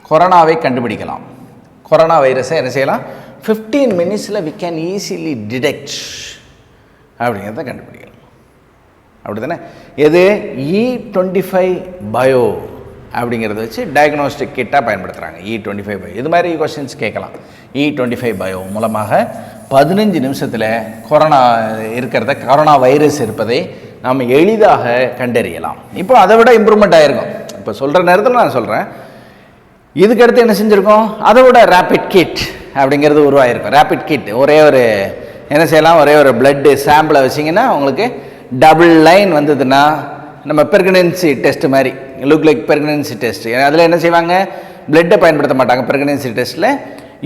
கொரோனாவை கண்டுபிடிக்கலாம். கொரோனா வைரஸை என்ன செய்யலாம், 15 மினிட்ஸில் we can easily detect அப்படிங்கிறத கண்டுபிடிக்கலாம். அப்படி தானே? எது E25 பயோ அப்படிங்கிறத வச்சு டயக்னோஸ்டிக் கிட்டாக பயன்படுத்துகிறாங்க. E25 bio. இது மாதிரி கொஸ்டின்ஸ் கேட்கலாம். E25 பயோ மூலமாக 15 நிமிஷத்தில் கொரோனா வைரஸ் இருப்பதை நாம் எளிதாக கண்டறியலாம். இப்போ அதை விட இம்ப்ரூவ்மெண்ட் ஆகிருக்கும். இப்போ சொல்கிற நேரத்தில் நான் சொல்கிறேன், இதுக்கடுத்து என்ன செஞ்சுருக்கோம், அதை விட ரேபிட் கிட் அப்படிங்கிறது உருவாகிருக்கும். ரேபிட் கிட் ஒரே ஒரு பிளட்டு சாம்பிளை வச்சிங்கன்னா உங்களுக்கு டபுள் லைன் வந்ததுன்னா நம்ம பிரெக்னன்சி டெஸ்ட் மாதிரி லுக் லைக் பிரெக்னன்சி டெஸ்ட். அதில் என்ன செய்வாங்க, பிளட்டை பயன்படுத்த மாட்டாங்க. பிரெக்னன்சி டெஸ்ட்டில்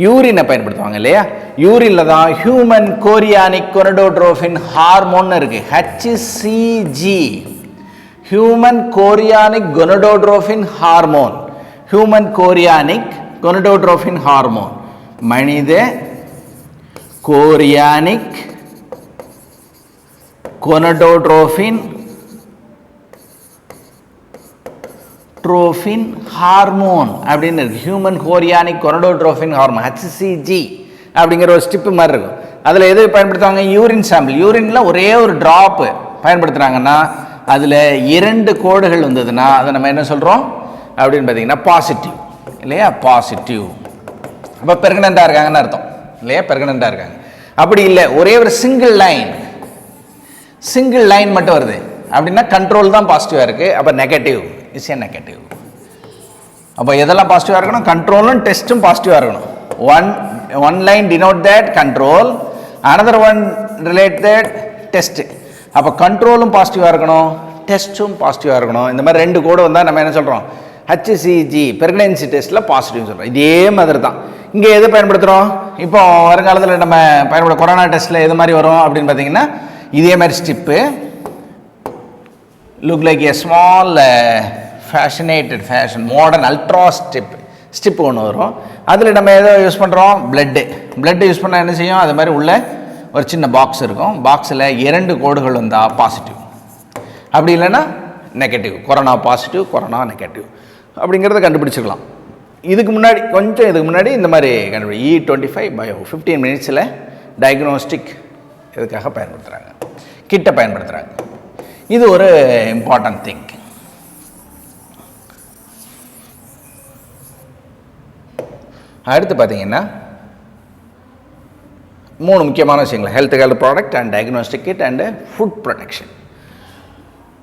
யூரினை பயன்படுத்துவாங்க இல்லையா. யூரினில் தான் ஹியூமன் கோரியானிக் கொனடோட்ரோஃபின் ஹார்மோன்னு இருக்குது, HCG, human chorionic gonadotropin hormone. Human chorionic gonadotropin hormone, மனித கோரியானிக் கொனடோட்ரோஃபின் ஹார்மோன் அப்படின்னு இருக்கு. Human chorionic gonadotropin hormone HCG அப்படிங்கிற ஒரு ஸ்டிப்பு மாதிரி இருக்கும். அதில் எது பயன்படுத்துவாங்க, யூரின் சாம்பிள். யூரினில் ஒரே ஒரு ட்ராப்பு பயன்படுத்துகிறாங்கன்னா அதில் 2 கோடுகள் வந்ததுன்னா அதை நம்ம என்ன சொல்கிறோம் அப்படின்னு பார்த்தீங்கன்னா பாசிட்டிவ் இல்லையா, பாசிட்டிவ். அப்போ பெர்கனண்டாக இருக்காங்கன்னு அர்த்தம் இல்லையா, பெர்கனண்டாக இருக்காங்க. அப்படி இல்லை, ஒரே ஒரு சிங்கிள் லைன் மட்டும் வருது அப்படின்னா கண்ட்ரோல் தான் பாசிட்டிவாக இருக்குது. அப்போ நெகட்டிவ் இஸ் ஏ நெகட்டிவ். அப்போ எதெல்லாம் பாசிட்டிவாக இருக்கணும், கண்ட்ரோலும் டெஸ்ட்டும் பாசிட்டிவாக இருக்கணும். One line denote that control, another one relate that test. அப்போ கண்ட்ரோலும் பாசிட்டிவாக இருக்கணும், டெஸ்ட்டும் பாசிட்டிவாக இருக்கணும். இந்த மாதிரி 2 கோடு வந்தால் நம்ம என்ன சொல்கிறோம், HCG பிரெக்னன்சி டெஸ்ட்டில் பாசிட்டிவ்னு சொல்கிறோம். இதே மாதிரி தான் இங்கே எது பயன்படுத்துகிறோம்? இப்போ வருங்காலத்தில் நம்ம பயன்படுத்த கொரோனா டெஸ்ட்டில் எது மாதிரி வரும் அப்படின்னு பார்த்தீங்கன்னா இதே மாதிரி ஸ்டிப்பு லுக் லைக் ஏ ஸ்மால் ஃபேஷன் மாடர்ன் அல்ட்ரா ஸ்டிப்பு ஒன்று வரும். அதில் நம்ம எதோ யூஸ் பண்ணுறோம்? பிளட்டு யூஸ் பண்ணால் என்ன செய்யும்? அது மாதிரி உள்ள ஒரு சின்ன பாக்ஸ் இருக்கும். பாக்ஸில் 2 கோடுகள் வந்தால் பாசிட்டிவ், அப்படி இல்லைன்னா negative. Corona positive, corona negative அப்படிங்கிறத கண்டுபிடிச்சிக்கலாம். இதுக்கு முன்னாடி இந்த மாதிரி E25 பயோ 15 மினிட்ஸில் டயக்னோஸ்டிக் இதுக்காக பயன்படுத்துகிறாங்க, கிட்ட பயன்படுத்துகிறாங்க. இது ஒரு இம்பார்ட்டன்ட் திங். அடுத்து பார்த்தீங்கன்னா 3 முக்கியமான விஷயங்கள்: health care product and diagnostic kit and food protection.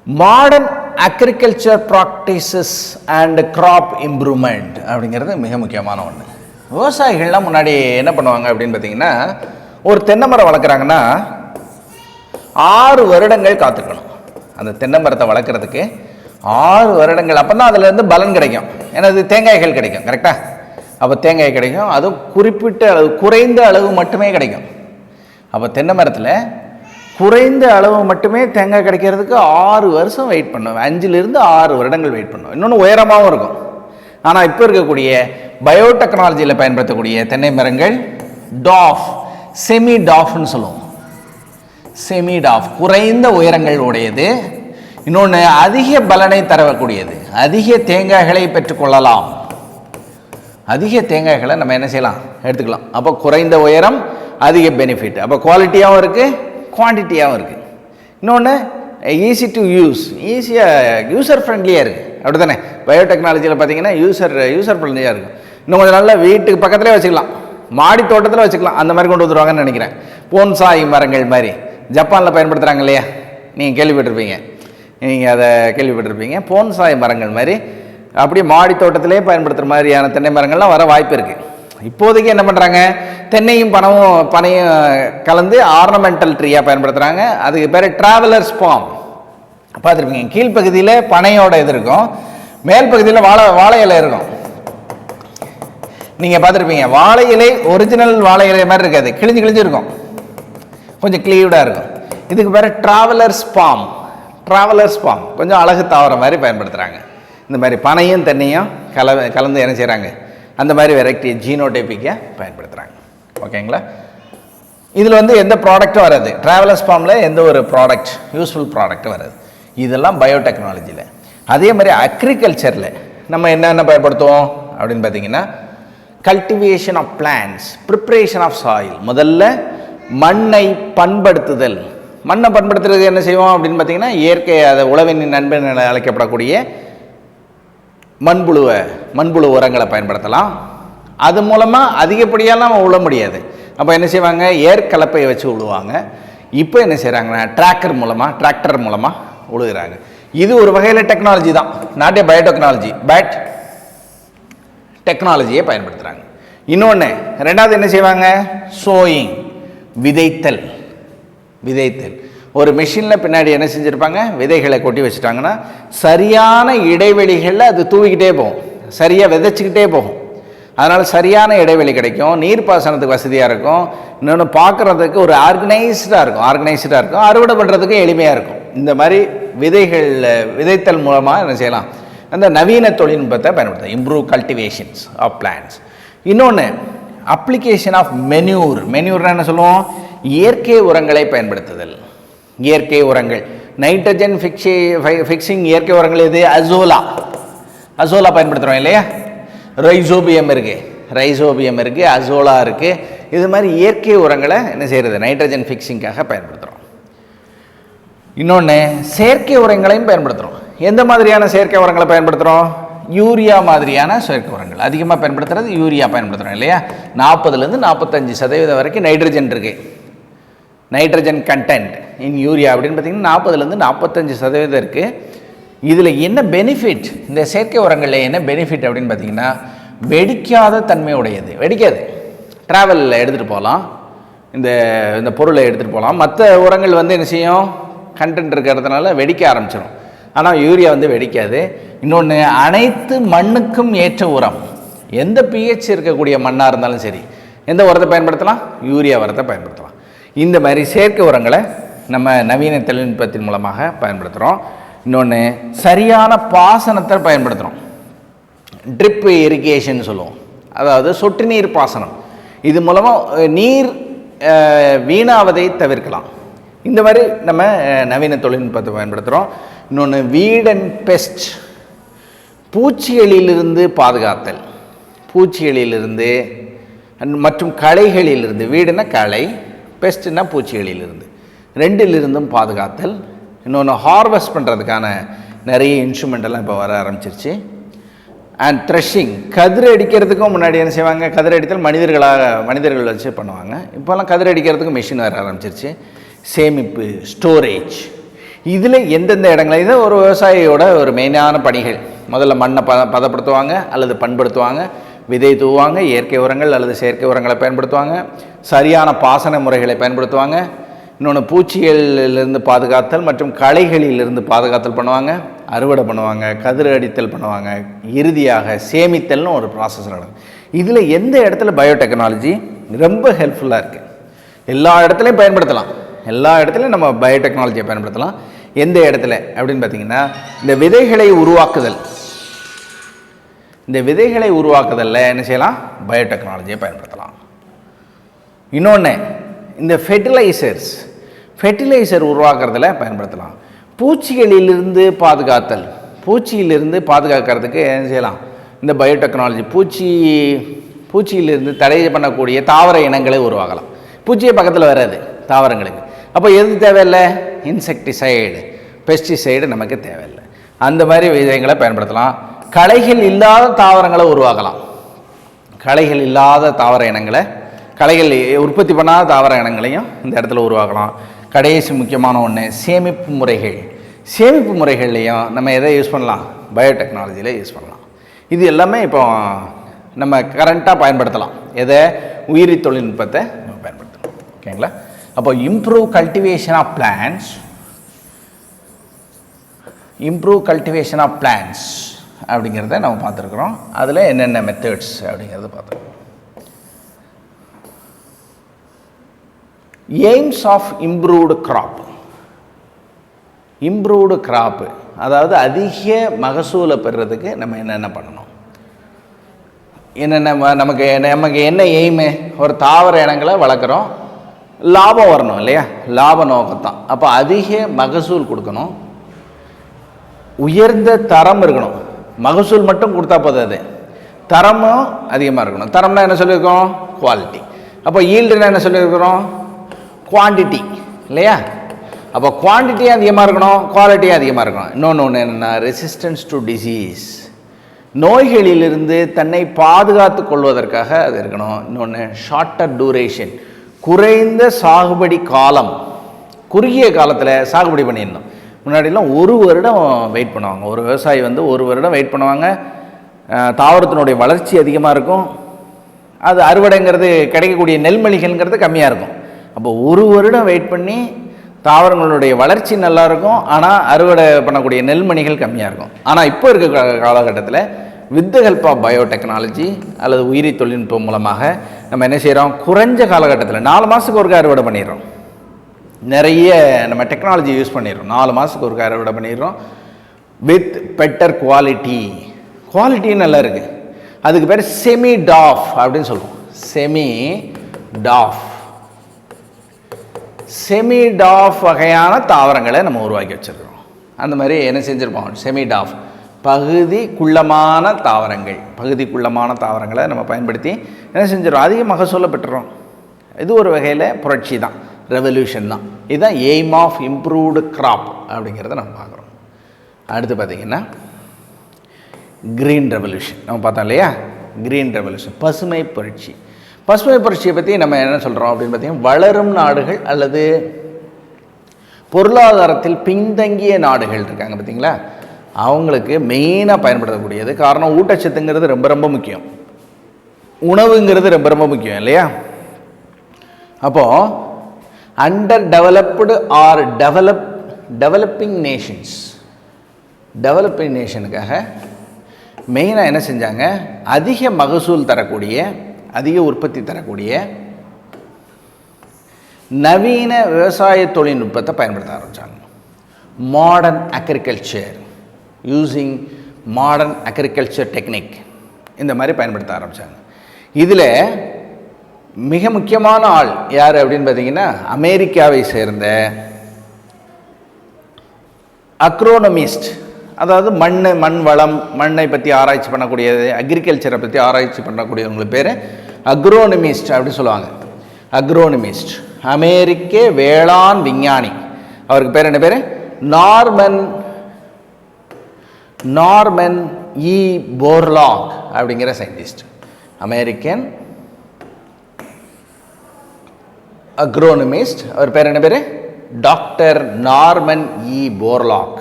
Modern agriculture practices and crop improvement அப்படிங்கிறது மிக முக்கியமான ஒன்று. விவசாயிகள்லாம் முன்னாடி என்ன பண்ணுவாங்க அப்படின்னு பார்த்தீங்கன்னா, ஒரு தென்னை மரம் வளர்க்குறாங்கன்னா 6 வருடங்கள் காத்துக்கணும். அந்த தென்னை மரத்தை வளர்க்குறதுக்கு 6 வருடங்கள், அப்போ தான் அதுலேருந்து பலன் கிடைக்கும். ஏன்னா அது தேங்காய்கள் கிடைக்கும். கரெக்டாக? அப்போ தேங்காய் கிடைக்கும், அதுவும் குறிப்பிட்ட அளவு, குறைந்த அளவு மட்டுமே கிடைக்கும். அப்போ தென்னை மரத்தில் குறைந்த அளவு மட்டுமே தேங்காய் கிடைக்கிறதுக்கு 6 வருஷம் வெயிட் பண்ணும். 5லிருந்து 6 வருடங்கள் வெயிட் பண்ணும். இன்னொன்று உயரமாகவும் இருக்கும். ஆனால் இப்போ இருக்கக்கூடிய பயோடெக்னாலஜியில் பயன்படுத்தக்கூடிய தென்னை மரங்கள் செமி டாஃப்னு சொல்லுவோம். செமி டாஃப் குறைந்த உயரங்கள் உடையது. இன்னொன்று அதிக பலனை தரக்கூடியது. அதிக தேங்காய்களை பெற்றுக்கொள்ளலாம். அதிக தேங்காய்களை நம்ம என்ன செய்யலாம்? எடுத்துக்கலாம். அப்போ குறைந்த உயரம், அதிக பெனிஃபிட். அப்போ குவாலிட்டியாகவும் இருக்குது, குவான்டிட்டியாகவும் இருக்குது. இன்னொன்று ஈஸி டு யூஸ், ஈஸியாக யூசர் ஃப்ரெண்ட்லியாக இருக்குது. அப்படி தானே? பயோடெக்னாலஜியில் பார்த்தீங்கன்னா யூசர் ஃப்ரெண்ட்லியாக இருக்கும். இன்னும் கொஞ்சம் நல்லா வீட்டுக்கு பக்கத்துலேயே வச்சுக்கலாம், மாடி தோட்டத்தில் வச்சுக்கலாம். அந்த மாதிரி கொண்டு வந்துடுவாங்கன்னு நினைக்கிறேன். போன்சாய் மரங்கள் மாதிரி ஜப்பானில் பயன்படுத்துகிறாங்க இல்லையா? நீங்கள் கேள்விப்பட்டிருப்பீங்க. போன்சாய் மரங்கள் மாதிரி அப்படியே மாடி தோட்டத்திலே பயன்படுத்துகிற மாதிரியான தென்னை மரங்கள்லாம் வர வாய்ப்பு இருக்குது. இப்போதைக்கு என்ன பண்ணுறாங்க? தென்னையும் பனையும் கலந்து ஆர்னமெண்டல் ட்ரீயாக பயன்படுத்துகிறாங்க. அதுக்கு பேர் ட்ராவலர்ஸ் பாம். பார்த்துருப்பீங்க. கீழ்ப்பகுதியில் பனையோட இது இருக்கும், மேல் பகுதியில் வாழை இலை இருக்கும். நீங்கள் பார்த்துருப்பீங்க. வாழை இலை ஒரிஜினல் வாழை இலை மாதிரி இருக்காது, கிழிஞ்சு இருக்கும், கொஞ்சம் கிளீவ்டாக இருக்கும். இதுக்கு பேர் ட்ராவலர்ஸ் பாம். கொஞ்சம் அழகு தாவர மாதிரி பயன்படுத்துகிறாங்க. இந்த மாதிரி பனையும் தென்னையும் கலந்து என்ன செய்கிறாங்க? அந்த மாதிரி வெரைட்டி ஜீனோடைப்பிக்காக பயன்படுத்துகிறாங்க. ஓகேங்களா? இதில் எந்த ப்ராடக்ட்டும் வராது. ட்ராவலர்ஸ் ஃபார்மில் எந்த ஒரு யூஸ்ஃபுல் ப்ராடக்ட்டும் வராது. இதெல்லாம் பயோடெக்னாலஜியில். அதே மாதிரி அக்ரிகல்ச்சரில் நம்ம என்னென்ன பயன்படுத்துவோம் அப்படின்னு பார்த்தீங்கன்னா, cultivation of plants, preparation of soil. முதல்ல மண்ணை பண்படுத்துதல். மண்ணை பண்படுத்துறது என்ன செய்வோம் அப்படின்னு பார்த்தீங்கன்னா, இயற்கை அதை உழவின் நண்பன் அழைக்கப்படக்கூடிய மண்புழு உரங்களை பயன்படுத்தலாம். அது மூலமாக அதிகப்படியெல்லாம் நம்ம உழ முடியாது. அப்போ என்ன செய்வாங்க? ஏற்கலப்பையை வச்சு உழுவாங்க. இப்போ என்ன செய்கிறாங்கன்னா டிராக்டர் மூலமாக உழுகிறாங்க. இது ஒரு வகையில் டெக்னாலஜி தான், நாட் ஏ பயோடெக்னாலஜி, பட் டெக்னாலஜியை பயன்படுத்துகிறாங்க. இன்னொன்று ரெண்டாவது என்ன செய்வாங்க? சோயிங், விதைத்தல். ஒரு மிஷினில் பின்னாடி என்ன செஞ்சுருப்பாங்க? விதைகளை கொட்டி வச்சுட்டாங்கன்னா சரியான இடைவெளிகளில் அது தூவிக்கிட்டே போகும், சரியாக விதைச்சிக்கிட்டே போகும். அதனால் சரியான இடைவெளி கிடைக்கும், நீர்ப்பாசனத்துக்கு வசதியாக இருக்கும். இன்னொன்று பார்க்குறதுக்கு ஒரு ஆர்கனைஸ்டாக இருக்கும், அறுவடை பண்ணுறதுக்கு எளிமையாக இருக்கும். இந்த மாதிரி விதைத்தல் மூலமாக என்ன செய்யலாம்? அந்த நவீன தொழில்நுட்பத்தை பயன்படுத்தலாம். Improve cultivations of plants. இன்னொன்று அப்ளிகேஷன் ஆஃப் மென்யூர்னா என்ன சொல்லுவோம்? இயற்கை உரங்களை பயன்படுத்துதல். இயற்கை உரங்கள், நைட்ரஜன் ஃபிக்ஸிங் இயற்கை உரங்கள் எது? அசோலா பயன்படுத்துகிறோம் இல்லையா? ரைசோபியம் இருக்குது, அசோலா இருக்குது. இது மாதிரி இயற்கை உரங்களை என்ன செய்கிறது? நைட்ரஜன் ஃபிக்ஸிங்காக பயன்படுத்துகிறோம். இன்னொன்று செயற்கை உரங்களையும் பயன்படுத்துகிறோம். எந்த மாதிரியான செயற்கை உரங்களை பயன்படுத்துகிறோம்? யூரியா மாதிரியான செயற்கை உரங்கள் அதிகமாக பயன்படுத்துகிறது. யூரியா பயன்படுத்துகிறோம் இல்லையா? 40லேருந்து 45% வரைக்கும் நைட்ரஜன் இருக்குது. நைட்ரஜன் கண்டென்ட் இன் யூரியா அப்படின்னு பார்த்தீங்கன்னா 40லேருந்து 45% இருக்குது. இதில் என்ன பெனிஃபிட்? இந்த செயற்கை உரங்களில் என்ன பெனிஃபிட் அப்படின்னு பார்த்தீங்கன்னா, வெடிக்காத தன்மை உடையது. வெடிக்காது. ட்ராவலில் எடுத்துகிட்டு போகலாம், இந்த பொருளை எடுத்துகிட்டு போகலாம். மற்ற உரங்கள் என்ன செய்யும்? கண்டென்ட் இருக்கிறதுனால வெடிக்க ஆரம்பிச்சிடும். ஆனால் யூரியா வந்து வெடிக்காது. இன்னொன்று, அனைத்து மண்ணுக்கும் ஏற்ற உரம். எந்த பிஹெச் இருக்கக்கூடிய மண்ணாக இருந்தாலும் சரி, எந்த உரத்தை பயன்படுத்தலாம்? யூரியா உரத்தை பயன்படுத்தலாம். இந்த மாதிரி செயற்கை உரங்களை நம்ம நவீன தொழில்நுட்பத்தின் மூலமாக பயன்படுத்துகிறோம். இன்னொன்று, சரியான பாசனத்தை பயன்படுத்துகிறோம். ட்ரிப் இரிகேஷன் சொல்லுவோம், அதாவது சொட்டு நீர் பாசனம். இது மூலமாக நீர் வீணாவதை தவிர்க்கலாம். இந்த மாதிரி நம்ம நவீன தொழில்நுட்பத்தை பயன்படுத்துகிறோம். இன்னொன்று, வீட் அண்ட் பெஸ்ட், பூச்சிகளிலிருந்து பாதுகாத்தல். பூச்சிகளிலிருந்து மற்றும் களைகளிலிருந்து, வீடுனா களை, பெஸ்ட்னா பூச்சிகளிலிருந்து, ரெண்டிலிருந்தும் பாதுகாத்தல். இன்னொன்று, ஹார்வெஸ்ட் பண்ணுறதுக்கான நிறைய இன்ஸ்ட்ருமெண்டெல்லாம் இப்போ வர ஆரம்பிச்சிருச்சு. அண்ட் த்ரெஷிங், கதிர் அடிக்கிறதுக்கும் முன்னாடி என்ன செய்வாங்க? கதிர் அடித்தல் மனிதர்கள் வச்சு பண்ணுவாங்க. இப்போல்லாம் கதிர் அடிக்கிறதுக்கும் மிஷின் வர ஆரம்பிச்சிருச்சு. சேமிப்பு, ஸ்டோரேஜ், இதில் எந்தெந்த இடங்கள், இது ஒரு விவசாயியோட ஒரு மெயினான பணிகள். முதல்ல மண்ணை பதப்படுத்துவாங்க அல்லது பண்படுத்துவாங்க, விதை தூவாங்க, இயற்கை உரங்கள் அல்லது செயற்கை உரங்களை பயன்படுத்துவாங்க, சரியான பாசன முறைகளை பயன்படுத்துவாங்க. இன்னொன்று, பூச்சிகளிலிருந்து பாதுகாத்தல் மற்றும் களைகளிலிருந்து பாதுகாத்தல் பண்ணுவாங்க, அறுவடை பண்ணுவாங்க, கதிர் அடித்தல் பண்ணுவாங்க, இறுதியாக சேமித்தல்னு ஒரு ப்ராசஸ் நடக்கும். இதில் எந்த இடத்துல பயோடெக்னாலஜி ரொம்ப ஹெல்ப்ஃபுல்லாக இருக்குது? எல்லா இடத்துலையும் பயன்படுத்தலாம். எல்லா இடத்துலையும் நம்ம பயோடெக்னாலஜியை பயன்படுத்தலாம். எந்த இடத்துல அப்படின்னு பார்த்தீங்கன்னா, இந்த விதைகளை உருவாக்குதல். இந்த விதைகளை உருவாக்குதலில் என்ன செய்யலாம்? பயோடெக்னாலஜியை பயன்படுத்தலாம். இன்னொன்று, இந்த ஃபெர்டிலைசர் உருவாக்குறதுல பயன்படுத்தலாம். பூச்சிகளிலிருந்து பாதுகாத்தல், பூச்சியிலிருந்து பாதுகாக்கிறதுக்கு என்ன செய்யலாம்? இந்த பயோடெக்னாலஜி. பூச்சியிலிருந்து தடை பண்ணக்கூடிய தாவர இனங்களை உருவாக்கலாம். பூச்சியை பக்கத்தில் வராது தாவரங்களுக்கு. அப்போ எது தேவையில்லை? இன்செக்டிசைடு, பெஸ்டிசைடு நமக்கு தேவையில்லை. அந்த மாதிரி விதைகளை பயன்படுத்தலாம். களைகள் இல்லாத தாவரங்களை உருவாக்கலாம். களைகள் இல்லாத தாவர இனங்களை, களைகள் உற்பத்தி பண்ணாத தாவர இனங்களையும் இந்த இடத்துல உருவாக்கலாம். கடைசி முக்கியமான ஒன்று, சேமிப்பு முறைகள். சேமிப்பு முறைகள்லையும் நம்ம எதை யூஸ் பண்ணலாம்? பயோடெக்னாலஜியில் யூஸ் பண்ணலாம். இது எல்லாமே இப்போ நம்ம கரண்ட்டாக பயன்படுத்தலாம். எதை? உயிரி தொழில்நுட்பத்தை நம்ம பயன்படுத்தலாம். ஓகேங்களா? அப்போ இம்ப்ரூவ் கல்டிவேஷன் ஆஃப் பிளான்ஸ் அப்படிங்கிறத நம்ம பார்த்துருக்குறோம். அதில் என்னென்ன மெத்தட்ஸ் அப்படிங்கிறத பார்த்துருக்கோம். எய்ம்ஸ் ஆஃப் இம்ப்ரூவ்டு கிராப்பு, அதாவது அதிக மகசூலை பெறுறதுக்கு நம்ம என்னென்ன பண்ணணும், நமக்கு என்ன எய்மு? ஒரு தாவர இனங்களை வளர்க்குறோம், லாபம் வரணும் இல்லையா? லாப நோக்கத்தான். அப்போ அதிக மகசூல் கொடுக்கணும், உயர்ந்த தரம் இருக்கணும். மகசூல் மட்டும் கொடுத்தா போதாது, தரமும் அதிகமாக இருக்கணும். தரம்னா என்ன சொல்லியிருக்கோம்? குவாலிட்டி. அப்போ ஈல்டுனா என்ன சொல்லியிருக்கிறோம்? குவான்டிட்டி இல்லையா? அப்போ குவான்டிட்டி அதிகமாக இருக்கணும், குவாலிட்டியும் அதிகமாக இருக்கணும். இன்னொன்று என்னென்னா, ரெசிஸ்டன்ஸ் டு டிசீஸ், நோய்களிலிருந்து தன்னை பாதுகாத்து கொள்வதற்காக அது இருக்கணும். இன்னொன்று, ஷார்ட்டர் டூரேஷன், குறைந்த சாகுபடி காலம், குறுகிய காலத்தில் சாகுபடி பண்ணிடணும். முன்னாடிலாம் ஒரு வருடம் வெயிட் பண்ணுவாங்க. ஒரு விவசாயி வந்து ஒரு வருடம் வெயிட் பண்ணுவாங்க. தாவரத்தினுடைய வளர்ச்சி அதிகமாக இருக்கும், அது அறுவடைங்கிறது கிடைக்கக்கூடிய நெல்மணிகள்ங்கிறது கம்மியாக இருக்கும். அப்போ ஒரு வருடம் வெயிட் பண்ணி தாவரங்களுடைய வளர்ச்சி நல்லாயிருக்கும், ஆனால் அறுவடை பண்ணக்கூடிய நெல்மணிகள் கம்மியாக இருக்கும். ஆனால் இப்போ இருக்க காலகட்டத்தில் with the help of biotechnology அல்லது உயிரி தொழில்நுட்பம் மூலமாக நம்ம என்ன செய்கிறோம்? குறைஞ்ச காலகட்டத்தில் 4 மாதத்துக்கு ஒருக்க அறுவடை பண்ணிடுறோம். நிறைய நம்ம டெக்னாலஜி யூஸ் பண்ணிடுறோம். 4 மாதத்துக்கு ஒருக்க அறுவடை பண்ணிடுறோம். வித் பெட்டர் குவாலிட்டி நல்லா இருக்குது. அதுக்கு பேர் செமி டாஃப் அப்படின்னு சொல்லுவோம். செமி டாஃப் வகையான தாவரங்களை நம்ம உருவாக்கி வச்சுருக்கிறோம். அந்த மாதிரி என்ன செஞ்சுருப்போம்? செமி டாஃப், பகுதிக்குள்ளமான தாவரங்களை நம்ம பயன்படுத்தி என்ன செஞ்சிடறோம்? அதிக மகசூலை பெற்றுறோம். இது ஒரு வகையில் புரட்சி தான், ரெவல்யூஷன் தான். இதுதான் எய்ம் ஆஃப் இம்ப்ரூவ்டு கிராப் அப்படிங்கிறத நம்ம பார்க்குறோம். அடுத்து பார்த்திங்கன்னா க்ரீன் ரெவல்யூஷன் நம்ம பார்த்தோம் இல்லையா? க்ரீன் ரெவல்யூஷன், பசுமை புரட்சி. பசுமை புரட்சியை பற்றி நம்ம என்ன சொல்கிறோம் அப்படின்னு பார்த்தீங்கன்னா, வளரும் நாடுகள் அல்லது பொருளாதாரத்தில் பின்தங்கிய நாடுகள் இருக்காங்க பார்த்தீங்களா, அவங்களுக்கு மெயினாக பயன்படுத்தக்கூடியது. காரணம், ஊட்டச்சத்துங்கிறது ரொம்ப ரொம்ப முக்கியம், உணவுங்கிறது ரொம்ப ரொம்ப முக்கியம் இல்லையா? அப்போது under developed or developing nations, developing நேஷனுக்காக மெயினாக என்ன செஞ்சாங்க, அதிக மகசூல் தரக்கூடிய, அதிக உற்பத்தி தரக்கூடிய நவீன விவசாய தொழில்நுட்பத்தை பயன்படுத்த ஆரம்பித்தாங்க. Modern agriculture, using modern agriculture technique, இந்த மாதிரி பயன்படுத்த ஆரம்பித்தாங்க. இதில் மிக முக்கியமான ஆள் யார் அப்படின்னு பார்த்தீங்கன்னா, அமெரிக்காவை சேர்ந்த அக்ரோனமிஸ்ட், அதாவது மண் வளம், மண்ணை பற்றி ஆராய்ச்சி பண்ணக்கூடியது, அக்ரிகல்ச்சரை பற்றி ஆராய்ச்சி பண்ணக்கூடியவங்களுக்கு பேர் அக்ரோனமிஸ்ட் அப்படின்னு சொல்லுவாங்க. அக்ரோனமிஸ்ட், அமெரிக்க வேளாண் விஞ்ஞானி. அவருக்கு பேர் என்ன பேர்? நார்மன் இ போர்லாக் அப்படிங்கிற சயின்டிஸ்ட். அமெரிக்கன் அக்ரோனமிஸ்ட். அவர் பேர் என்ன பேர்? டாக்டர் நார்மன் இ போர்லாக்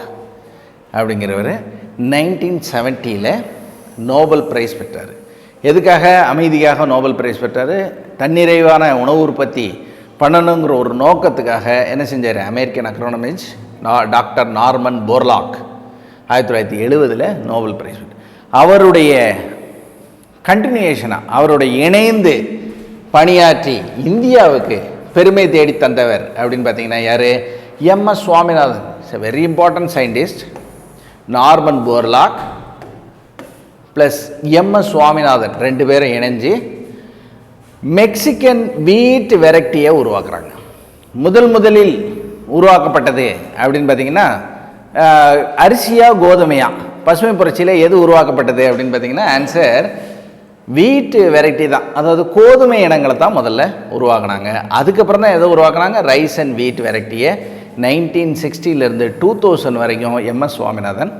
அப்படிங்கிறவர் 1970 நோபல் பிரைஸ் பெற்றார். எதுக்காக? அமைதிக்காக நோபல் பிரைஸ் பெற்றார். தன்னிறைவான உணவு உற்பத்தி பண்ணணுங்கிற ஒரு நோக்கத்துக்காக என்ன செஞ்சார்? American agronomist doctor Norman Borlaug 1970 Nobel prize பெற்றார். அவருடைய கண்டினியூஷனாக, அவருடைய இணைந்து பணியாற்றி இந்தியாவுக்கு பெருமை தேடி தந்தவர் அப்படின்னு பார்த்தீங்கன்னா யார்? MS Swaminathan. It's a very important scientist. Norman Borlaug plus MS Swaminathan ரெண்டு பேரும் இணைஞ்சு மெக்சிகன் வீட் வெரைட்டியை உருவாக்குறாங்க. முதலில் உருவாக்கப்பட்டது அப்படின்னு பார்த்தீங்கன்னா அரிசியா கோதுமையா? பசுமை புரட்சியில் எது உருவாக்கப்பட்டது அப்படின்னு பார்த்தீங்கன்னா ஆன்சர் வீட்டு வெரைட்டி தான். அதாவது கோதுமை இனங்களை தான் முதல்ல உருவாக்குனாங்க. அதுக்கப்புறம் தான் எதை உருவாக்குனாங்க? ரைஸ் அண்ட் வீட் வெரைட்டியை 1960 2000 வரைக்கும் எம்எஸ் சுவாமிநாதன்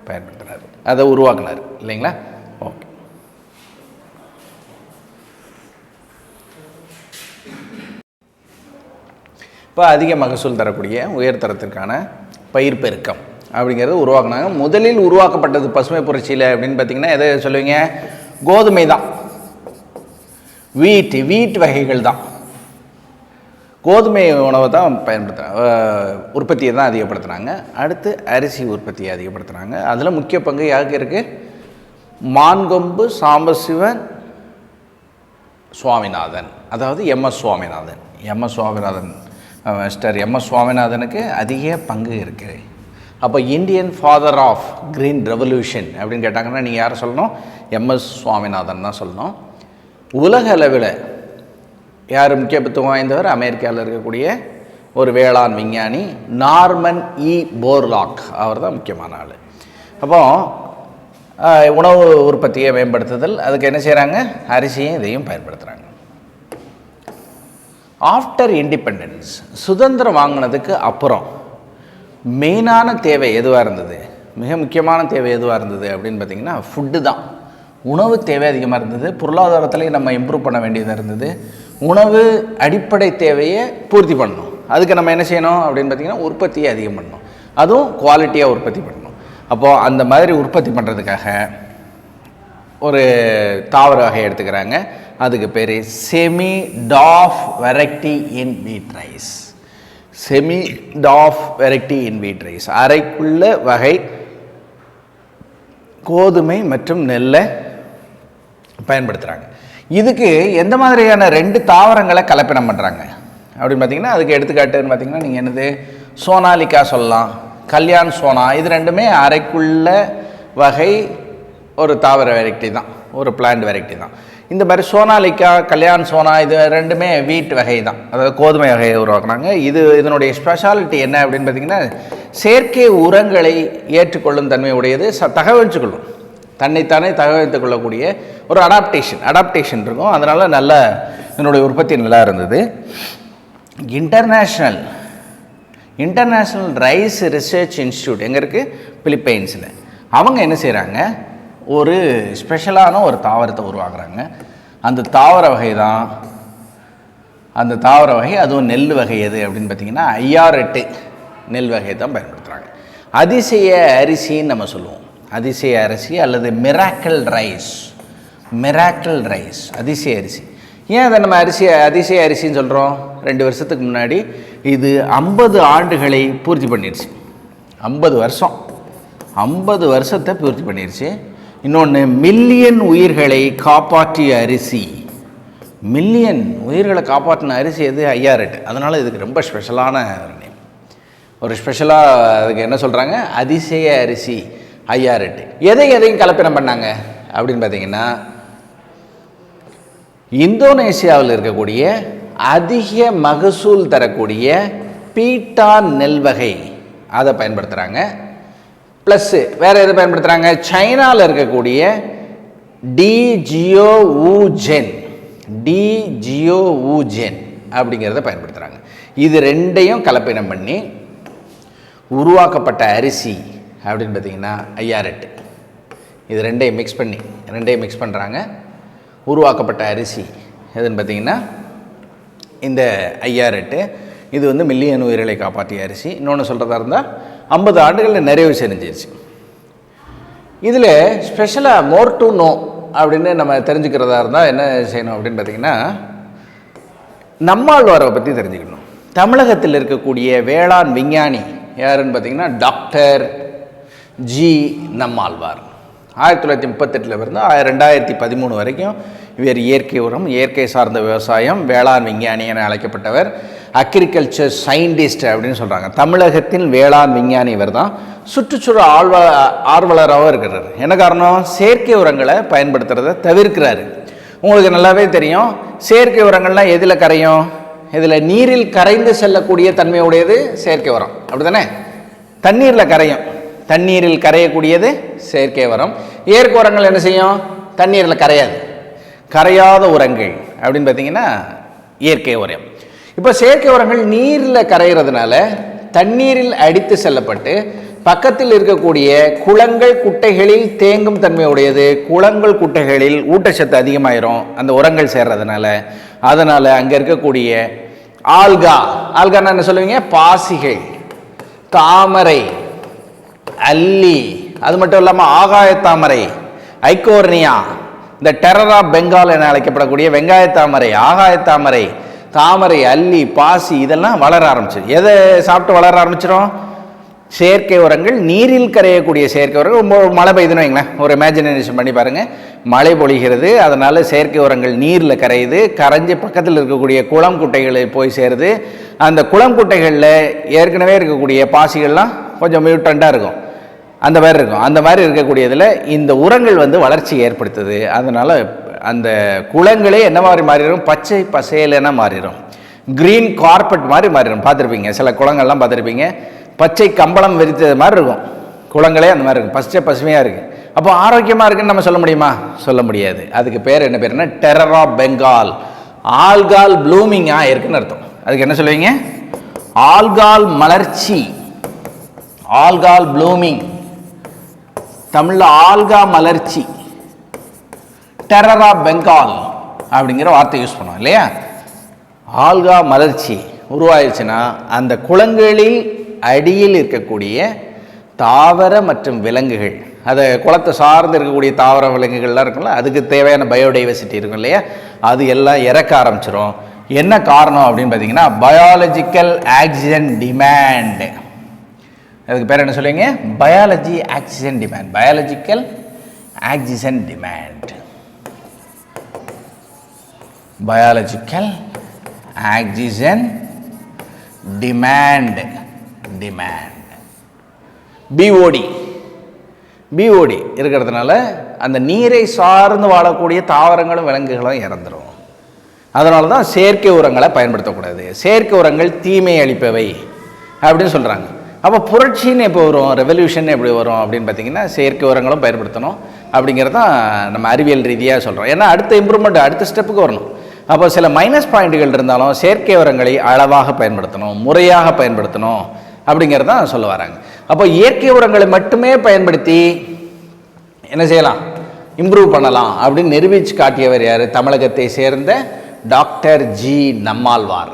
பயன்படுத்தினார், அதை உருவாக்குனார் இல்லைங்களா? ஓகே. இப்போ அதிக மகசூல் தரக்கூடிய உயர்தரத்திற்கான பயிர் பெருக்கம் அப்படிங்கிறது உருவாக்குனாங்க. முதலில் உருவாக்கப்பட்டது பசுமை புரட்சியில் அப்படின்னு பார்த்தீங்கன்னா எதை சொல்லுவீங்க? கோதுமை தான், வீட் வகைகள் தான், கோதுமை உணவை தான் பயன்படுத்துகிறாங்க, உற்பத்தியை தான் அதிகப்படுத்துகிறாங்க. அடுத்து அரிசி உற்பத்தியை அதிகப்படுத்துகிறாங்க. அதில் முக்கிய பங்கு யாருக்கு இருக்குது? மான்கொம்பு சாம்பசிவன் சுவாமிநாதன், அதாவது எம்எஸ் சுவாமிநாதன். மிஸ்டர் எம்எஸ் சுவாமிநாதனுக்கு அதிக பங்கு இருக்குது. அப்போ Indian father of green revolution அப்படின்னு கேட்டாங்கன்னா நீங்கள் யாரை சொல்லணும்? எம்எஸ் சுவாமிநாதன் தான் சொல்லணும். உலக அளவில் யார் முக்கியத்துவம் வாய்ந்தவர்? அமெரிக்காவில் இருக்கக்கூடிய ஒரு வேளாண் விஞ்ஞானி நார்மன் இ போர்லாக், அவர் தான் முக்கியமான ஆள். அப்போது உணவு உற்பத்தியை மேம்படுத்துதல், அதுக்கு என்ன செய்கிறாங்க? அரிசியும் இதையும் பயன்படுத்துகிறாங்க. ஆஃப்டர் இண்டிபெண்டன்ஸ், சுதந்திரம் வாங்கினதுக்கு அப்புறம் மெயினான தேவை எதுவாக இருந்தது? மிக முக்கியமான தேவை எதுவாக இருந்தது அப்படின்னு பார்த்திங்கன்னா ஃபுட்டு தான். உணவு தேவை அதிகமாக இருந்தது. பொருளாதாரத்துலேயும் நம்ம இம்ப்ரூவ் பண்ண வேண்டியதாக இருந்தது. உணவு அடிப்படை தேவையை பூர்த்தி பண்ணணும். அதுக்கு நம்ம என்ன செய்யணும் அப்படின்னு பார்த்திங்கன்னா உற்பத்தியை அதிகம் பண்ணணும், அதுவும் குவாலிட்டியாக உற்பத்தி பண்ணணும். அப்போது அந்த மாதிரி உற்பத்தி பண்ணுறதுக்காக ஒரு தாவர வகை எடுத்துக்கிறாங்க. அதுக்கு பேர் semi dwarf variety in wheat rice. Semi dwarf variety in wheat rice, அரைக்குள்ள வகை கோதுமை மற்றும் நெல்லை பயன்படுத்துகிறாங்க. இதுக்கு எந்த மாதிரியான 2 தாவரங்களை கலப்பினம் பண்ணுறாங்க அப்படின்னு பார்த்தீங்கன்னா, அதுக்கு எடுத்துக்காட்டுன்னு பார்த்தீங்கன்னா நீங்கள் என்னது சோனாலிக்கா சொல்லலாம், கல்யாண் சோனா. இது ரெண்டுமே அரைக்குள்ள வகை ஒரு தாவர வெரைட்டி தான், ஒரு பிளான்ட் வெரைட்டி தான். இந்த மாதிரி சோனாலிக்கா, கல்யாண் சோனா இது ரெண்டுமே வீட் வகை தான், அதாவது கோதுமை வகையை உருவாக்குனாங்க. இதனுடைய ஸ்பெஷாலிட்டி என்ன அப்படின்னு பார்த்தீங்கன்னா, செயற்கை உரங்களை ஏற்றுக்கொள்ளும் தன்மை உடையது, தகவல்ச்சுக்கொள்ளும், தன்னைத்தானே தகவல்த்து கொள்ளக்கூடிய ஒரு அடாப்டேஷன் இருக்கும். அதனால் நல்ல இதனுடைய உற்பத்தி நல்லா இருந்தது. இன்டர்நேஷ்னல் ரைஸ் ரிசர்ச் இன்ஸ்டியூட் எங்கே இருக்குது? பிலிப்பைன்ஸில். அவங்க என்ன செய்கிறாங்க? ஒரு ஸ்பெஷலான ஒரு தாவரத்தை உருவாக்குறாங்க. அந்த தாவர வகை தான், அந்த தாவர வகை அதுவும் நெல் வகை எது அப்படின்னு பார்த்தீங்கன்னா IR8 நெல் வகையை தான் பயன்படுத்துகிறாங்க. அதிசய அரிசின்னு நம்ம சொல்லுவோம். அதிசய அரிசி அல்லது மிராக்கிள் ரைஸ், அதிசய அரிசி. ஏன் அதை நம்ம அதிசய அரிசின்னு சொல்கிறோம்? 2 வருஷத்துக்கு முன்னாடி இது 50 ஆண்டுகளை பூர்த்தி பண்ணிடுச்சு. 50 வருஷம் 50 வருஷத்தை பூர்த்தி பண்ணிருச்சு. இன்னொன்று, மில்லியன் உயிர்களை காப்பாற்றிய அரிசி. மில்லியன் உயிர்களை காப்பாற்றின அரிசி எது? ஐயாரெட்டு. அதனால் இதுக்கு ரொம்ப ஸ்பெஷலான ஒரு நேம். ஒரு ஸ்பெஷலாக அதுக்கு என்ன சொல்கிறாங்க? அதிசய அரிசி ஐயாரெட்டு. எதையும் கலப்பினம் பண்ணாங்க அப்படின்னு பார்த்தீங்கன்னா, இந்தோனேசியாவில் இருக்கக்கூடிய அதிக மகசூல் தரக்கூடிய பீட்டா நெல் வகை அதை பயன்படுத்துகிறாங்க. ப்ளஸ்ஸு வேறு எதை பயன்படுத்துகிறாங்க? சைனாவில் இருக்கக்கூடிய டிஜியோவூஜென் அப்படிங்கிறத பயன்படுத்துகிறாங்க. இது ரெண்டையும் கலப்பினம் பண்ணி உருவாக்கப்பட்ட அரிசி அப்படின்னு பார்த்திங்கன்னா ஐயாரெட்டு. இது ரெண்டையும் மிக்ஸ் பண்ணுறாங்க. உருவாக்கப்பட்ட அரிசி எதுன்னு பார்த்திங்கன்னா இந்த ஐயாரெட்டு. இது வந்து மில்லியன் உயிர்களை காப்பாற்றிய அரிசி. இன்னொன்று சொல்கிறதா இருந்தால் 50 ஆண்டுகளில் நிறைவு செஞ்சிருச்சு. இதில் ஸ்பெஷலாக மோர் டு நோ அப்படின்னு நம்ம தெரிஞ்சுக்கிறதா இருந்தால் என்ன செய்யணும் அப்படின்னு பார்த்திங்கன்னா, நம்மாழ்வாரை பற்றி தெரிஞ்சுக்கணும். தமிழகத்தில் இருக்கக்கூடிய வேளாண் விஞ்ஞானி யாருன்னு பார்த்திங்கன்னா டாக்டர் ஜி நம்மாழ்வார். 1938 இருந்து 2013 வரைக்கும் இவர் இயற்கை உரம், இயற்கை சார்ந்த விவசாயம், வேளாண் விஞ்ஞானி என அழைக்கப்பட்டவர். அக்ரிகல்ச்சர் சயின்டிஸ்ட் அப்படின்னு சொல்கிறாங்க. தமிழகத்தின் வேளாண் விஞ்ஞானி இவர் தான். சுற்றுச்சூழல் ஆர்வலராகவும் இருக்கிறார். என்ன காரணம்? செயற்கை உரங்களை பயன்படுத்துகிறத தவிர்க்கிறாரு. உங்களுக்கு நல்லாவே தெரியும், செயற்கை உரங்கள்லாம் எதில் கரையும்? இதில் நீரில் கரைந்து செல்லக்கூடிய தன்மையுடையது செயற்கை உரம், அப்படி தானே? தண்ணீரில் கரையும். தண்ணீரில் கரையக்கூடியது செயற்கை உரம். இயற்கை உரங்கள் என்ன செய்யும்? தண்ணீரில் கரையாது. கரையாத உரங்கள் அப்படின்னு பார்த்தீங்கன்னா இயற்கை உரம். இப்போ செயற்கை உரங்கள் நீரில் கரைகிறதுனால தண்ணீரில் அடித்து செல்லப்பட்டு பக்கத்தில் இருக்கக்கூடிய குளங்கள் குட்டைகளில் தேங்கும் தன்மையுடையது. குளங்கள் குட்டைகளில் ஊட்டச்சத்து அதிகமாயிரும் அந்த உரங்கள் சேர்றதுனால. அதனால் அங்கே இருக்கக்கூடிய ஆல்கான்னா என்ன சொல்லுவீங்க? பாசிகள், தாமரை, அல்லி, அது மட்டும் இல்லாமல் ஆகாய தாமரை, ஐகோர்னியா, இந்த டெரர் ஆஃப் பெங்கால் என அழைக்கப்படக்கூடிய வெங்காய தாமரை, ஆகாய தாமரை, தாமரை, அல்லி, பாசி இதெல்லாம் வளர ஆரம்பிச்சிடும். எதை சாப்பிட்டு வளர ஆரம்பிச்சிடும்? செயற்கை உரங்கள், நீரில் கரையக்கூடிய செயற்கை உரங்கள். ரொம்ப மழை பெய்யுதுன்னு வைங்களேன், ஒரு இமேஜினேஷன் பண்ணி பாருங்கள். மழை பொழிகிறது, அதனால் செயற்கை உரங்கள் நீரில் கரையுது. கரைஞ்சி பக்கத்தில் இருக்கக்கூடிய குளம் குட்டைகளில் போய் சேருது. அந்த குளம் குட்டைகளில் ஏற்கனவே இருக்கக்கூடிய பாசிகள்லாம் கொஞ்சம் மியூட்டண்ட்டாக இருக்கும், அந்த மாதிரி இருக்கும். அந்த மாதிரி இருக்கக்கூடியதில் இந்த உரங்கள் வந்து வளர்ச்சி ஏற்படுத்துது. அதனால் அந்த குளங்களே என்ன மாதிரி மாறிடும்? பச்சை பசேலென மாறிடும். க்ரீன் கார்பெட் மாதிரி மாறிடும். பார்த்துருப்பீங்க, சில குளங்கள்லாம் பார்த்துருப்பீங்க, பச்சை கம்பளம் விரித்தது மாதிரி இருக்கும். குளங்களே அந்த மாதிரி இருக்கும், பச்சை பசுமையாக இருக்குது. அப்போ ஆரோக்கியமாக இருக்குன்னு நம்ம சொல்ல முடியுமா? சொல்ல முடியாது. அதுக்கு பேர் என்ன பேருன்னா டெரர் ஆஃப் பெங்கால், ஆல்கால் ப்ளூமிங்காக இருக்குன்னு அர்த்தம். அதுக்கு என்ன சொல்லுவீங்க? ஆல்கால் மலர்ச்சி, ஆல்கால் ப்ளூமிங், தமிழில் ஆல்கா மலர்ச்சி, டெரர் ஆஃப் பெங்கால் அப்படிங்கிற வார்த்தை யூஸ் பண்ணுவோம் இல்லையா? ஆல்கா மலர்ச்சி உருவாயிடுச்சுன்னா அந்த குளங்களில் அடியில் இருக்கக்கூடிய தாவர மற்றும் விலங்குகள், அதை குளத்தை சார்ந்து இருக்கக்கூடிய தாவர விலங்குகள்லாம் இருக்குல்ல, அதுக்கு தேவையான பயோடைவர்சிட்டி இருக்கும் இல்லையா, அது எல்லாம் இறக்க ஆரம்பிச்சிடும். என்ன காரணம் அப்படின்னு பார்த்தீங்கன்னா பயாலஜிக்கல் ஆக்சிஜன் டிமாண்ட். அதுக்கு பேர் என்ன சொல்லுவீங்க? Biology oxygen demand, biological oxygen demand, biological oxygen demand, BOD இருக்கிறதுனால அந்த நீரை சார்ந்து வாழக்கூடிய தாவரங்களும் விலங்குகளும் இறந்துடும். அதனால தான் செயற்கை உரங்களை பயன்படுத்தக்கூடாது. செயற்கை உரங்கள் தீமை அளிப்பவை அப்படின்னு சொல்கிறாங்க. அப்போ புரட்சின்னு எப்போ வரும், ரெவல்யூஷன் எப்படி வரும் அப்படின்னு பார்த்தீங்கன்னா செயற்கை உரங்களும் பயன்படுத்தணும் அப்படிங்கிறது தான் நம்ம அறிவியல் ரீதியாக சொல்கிறோம். ஏன்னா அடுத்த இம்ப்ரூவ்மெண்ட், அடுத்த ஸ்டெப்புக்கு வரணும். அப்போ சில மைனஸ் பாயிண்ட்டுகள் இருந்தாலும் செயற்கை உரங்களை அளவாக பயன்படுத்தணும், முறையாக பயன்படுத்தணும் அப்படிங்கிறது தான் சொல்ல வராங்க. அப்போ இயற்கை உரங்களை மட்டுமே பயன்படுத்தி என்ன செய்யலாம்? இம்ப்ரூவ் பண்ணலாம் அப்படின்னு நிரூபித்து காட்டியவர் யார்? தமிழகத்தை சேர்ந்த டாக்டர் ஜி நம்மாழ்வார்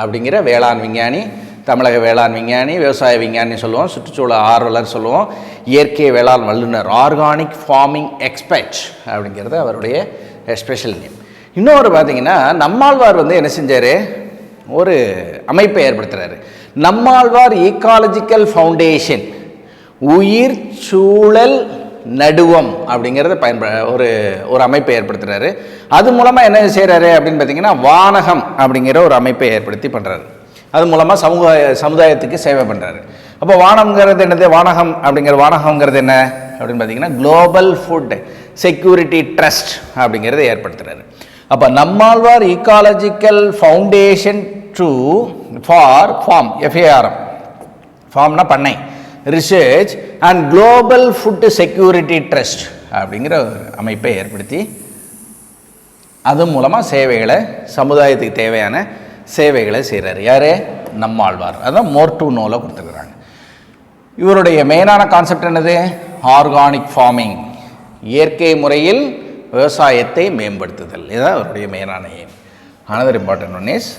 அப்படிங்கிற வேளாண் விஞ்ஞானி, தமிழக வேளாண் விஞ்ஞானி, விவசாய விஞ்ஞானி சொல்லுவோம், சுற்றுச்சூழல் ஆர்வலர் சொல்லுவோம், இயற்கை வேளாண் வல்லுநர், ஆர்கானிக் ஃபார்மிங் எக்ஸ்பர்ட் அப்படிங்கிறது அவருடைய ஸ்பெஷல் நேம். இன்னொரு பார்த்தீங்கன்னா நம்மாழ்வார் வந்து என்ன செஞ்சார்? ஒரு அமைப்பை ஏற்படுத்துகிறாரு. நம்மாழ்வார் ஈக்காலஜிக்கல் ஃபவுண்டேஷன், உயிர் சூழல் நடுவம் அப்படிங்கிறத ஒரு அமைப்பை ஏற்படுத்துகிறாரு. அது மூலமாக என்ன செய்கிறாரு அப்படின்னு பார்த்தீங்கன்னா வானகம் அப்படிங்கிற ஒரு அமைப்பை ஏற்படுத்தி பண்ணுறாரு. அது மூலமாக சமுதாயத்துக்கு சேவை பண்ணுறாரு. அப்போ வானம்ங்கிறது என்னது? வானகம்ங்கிறது என்ன அப்படின்னு பார்த்தீங்கன்னா குளோபல் ஃபுட் செக்யூரிட்டி ட்ரஸ்ட் அப்படிங்கிறத ஏற்படுத்துகிறாரு. அப்போ Nammalvar ecological foundation for farm FARM ஃபார்ம்னா பண்ணை research and global food security trust அப்படிங்கிற ஒரு அமைப்பை ஏற்படுத்தி அது மூலமாக சேவைகளை சமுதாயத்துக்கு தேவையான சேவைகளை செய்கிறார். யார்? நம்மாழ்வார். அதான் மோர் டு நோவில் கொடுத்துருக்குறாங்க. இவருடைய மெயினான கான்செப்ட் என்னது? ஆர்கானிக் ஃபார்மிங், இயற்கை முறையில் விவசாயத்தை மேம்படுத்துதல். இதுதான் அவருடைய மெயினான aim. Another important one is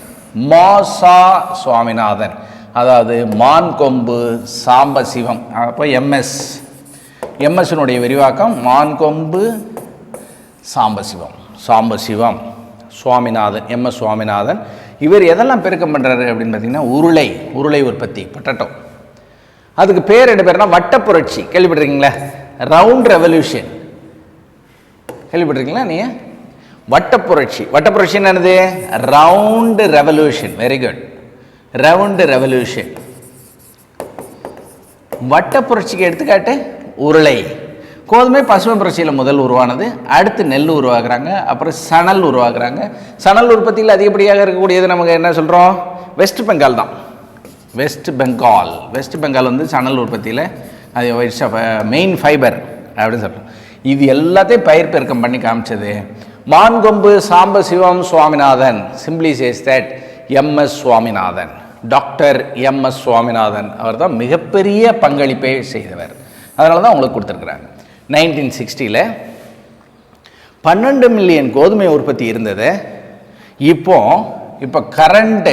மாசா சுவாமிநாதன், அதாவது மான் கொம்பு சாம்ப சிவம். அப்போ எம்எஸ்னுடைய விரிவாக்கம் மான் கொம்பு சாம்ப சிவம் சுவாமிநாதன், எம்எஸ் சுவாமிநாதன். இவர் எதெல்லாம் பெருக்கம் பண்ணுறாரு அப்படின்னு பார்த்தீங்கன்னா உருளை உற்பத்தி, பொட்டேட்டோ. அதுக்கு பேர் என்ன பேர்னா வட்டப்புரட்சி. கேள்விப்பட்டிருக்கீங்களா? ரவுண்ட் ரெவல்யூஷன் கேள்விப்பட்டிருக்கீங்களா நீங்கள்? வட்டப்புரட்சி என்னது? Round revolution. Very good. Round revolution. வட்டப்புரட்சிக்கு எடுத்துக்காட்டு உருளை. கோதுமை பசுமை புரட்சியில் முதல் உருவானது. அடுத்து நெல் உருவாக்குறாங்க, அப்புறம் சணல் உருவாக்குறாங்க. சணல் உற்பத்தியில் அதிகப்படியாக இருக்கக்கூடியது நமக்கு என்ன சொல்கிறோம்? வெஸ்ட் பெங்கால் தான். வெஸ்ட் பெங்கால் வந்து சணல் உற்பத்தியில் அது மெயின் ஃபைபர் அப்படின்னு சொல்கிறோம். இது எல்லாத்தையும் பயிர் பெருக்கம் பண்ணி காமிச்சது Mankombu Sambasivam Swaminathan. Simply says that MS Swaminathan, doctor MS Swaminathan. அவர் தான் மிகப்பெரிய பங்களிப்பை செய்தவர். அதனால தான் உங்களுக்கு கொடுத்துருக்குறாங்க. 1960 12 மில்லியன் கோதுமை உற்பத்தி இருந்தது. இப்போ கரண்ட்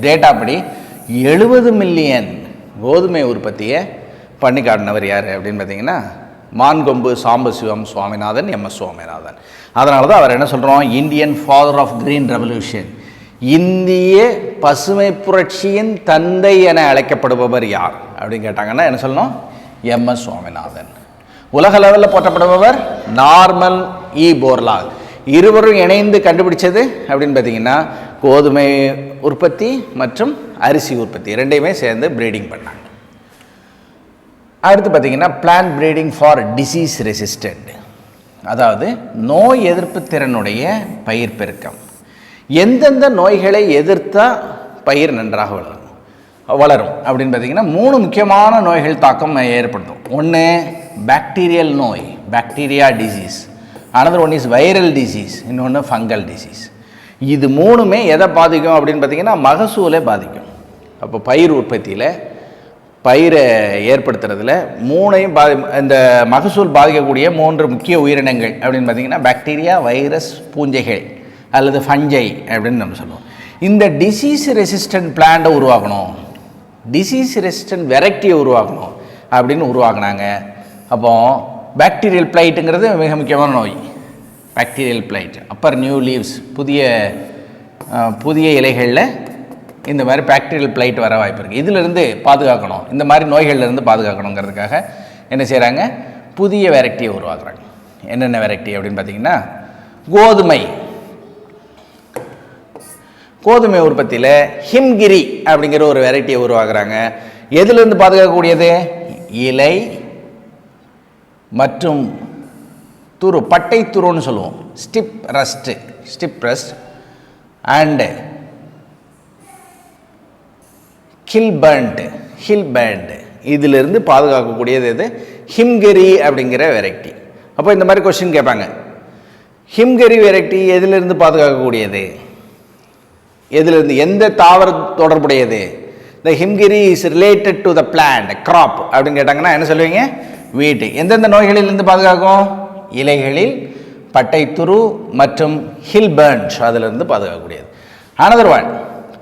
டேட்டா படி 70 மில்லியன் கோதுமை உற்பத்தியை பண்ணி காட்டினவர் யார் அப்படின்னு பார்த்தீங்கன்னா மான்கொம்பு சாம்ப சிவம் சுவாமிநாதன், எம்எஸ் சுவாமிநாதன். அதனால தான் அவர் என்ன சொல்கிறோம்? Indian father of green revolution, இந்திய பசுமை புரட்சியின் தந்தை என அழைக்கப்படுபவர் யார் அப்படின்னு கேட்டாங்கன்னா என்ன சொல்லணும்? எம்எஸ் சுவாமிநாதன். உலக லெவலில் போற்றப்படுபவர் நார்மன் இ போர்லாக். இருவரும் இணைந்து கண்டுபிடிச்சது அப்படின்னு பார்த்தீங்கன்னா கோதுமை உற்பத்தி மற்றும் அரிசி உற்பத்தி ரெண்டையுமே சேர்ந்து ப்ரீடிங் பண்ணாங்க. அடுத்து பார்த்தீங்கன்னா plant breeding for disease resistant, அதாவது நோய் எதிர்ப்பு திறனுடைய பயிர் பெருக்கம். எந்தெந்த நோய்களை எதிர்த்தா பயிர் நன்றாக வளரும் அப்படின்னு பார்த்தீங்கன்னா 3 முக்கியமான நோய்கள் தாக்கம் ஏற்படுத்தும். ஒன்று பாக்டீரியல் நோய், bacteria disease. Another one is viral disease, இன்னொன்று ஃபங்கல் டிசீஸ். இது 3மே எதை பாதிக்கும் அப்படின்னு பார்த்தீங்கன்னா மகசூலை பாதிக்கும். அப்போ பயிர் உற்பத்தியில் பயிரை ஏற்படுத்துறதுல 3ஐயும் இந்த மகசூல் பாதிக்கக்கூடிய 3 முக்கிய உயிரினங்கள் அப்படின்னு பார்த்தீங்கன்னா பாக்டீரியா, வைரஸ், பூஞ்சைகள் அல்லது ஃபஞ்சை அப்படின்னு நம்ம சொல்லுவோம். இந்த டிசீஸ் ரெசிஸ்டன்ட் பிளான்ட்டை உருவாக்கணும், டிசீஸ் ரெசிஸ்டன்ட் வெரைட்டியை உருவாக்கணும் அப்படின்னு உருவாக்குனாங்க. அப்போ பாக்டீரியல் பிளைட்டுங்கிறது மிக முக்கியமான நோய். Bacterial blight, upper new leaves, புதிய இலைகளில் இந்த மாதிரி பாக்டீரியல் பிளைட் வர வாய்ப்பு இருக்குது. இதிலிருந்து பாதுகாக்கணும், இந்த மாதிரி நோய்கள்லேருந்து பாதுகாக்கணுங்கிறதுக்காக என்ன செய்கிறாங்க? புதிய வெரைட்டியை உருவாக்குறாங்க. என்னென்ன வெரைட்டி அப்படின்னு பார்த்தீங்கன்னா கோதுமை உற்பத்தியில் ஹிம்கிரி அப்படிங்கிற ஒரு வெரைட்டியை உருவாக்குறாங்க. எதுலேருந்து பாதுகாக்கக்கூடியது? இலை மற்றும் துரு, பட்டை துருன்னு சொல்லுவோம், ஸ்டிப் ரஸ்ட் அண்டு ஹில்பர்ண்ட். இதிலிருந்து பாதுகாக்கக்கூடியது எது? ஹிம்கிரி அப்படிங்கிற வெரைட்டி. அப்போ இந்த மாதிரி கொஸ்டின் கேட்பாங்க. ஹிம்கிரி வெரைட்டி எதிலிருந்து பாதுகாக்கக்கூடியது? எதிலிருந்து? எந்த தாவர தொடர்புடையது? The Himgiri is related to the plant crop அப்படின்னு கேட்டாங்கன்னா என்ன சொல்லுவீங்க? வீட்டு. எந்தெந்த நோய்களிலிருந்து பாதுகாக்கும்? இலைகளில் பட்டைத்துரு மற்றும் ஹில்பர்ண்ட், அதிலிருந்து பாதுகாக்கக்கூடியது. அனதர் ஒன்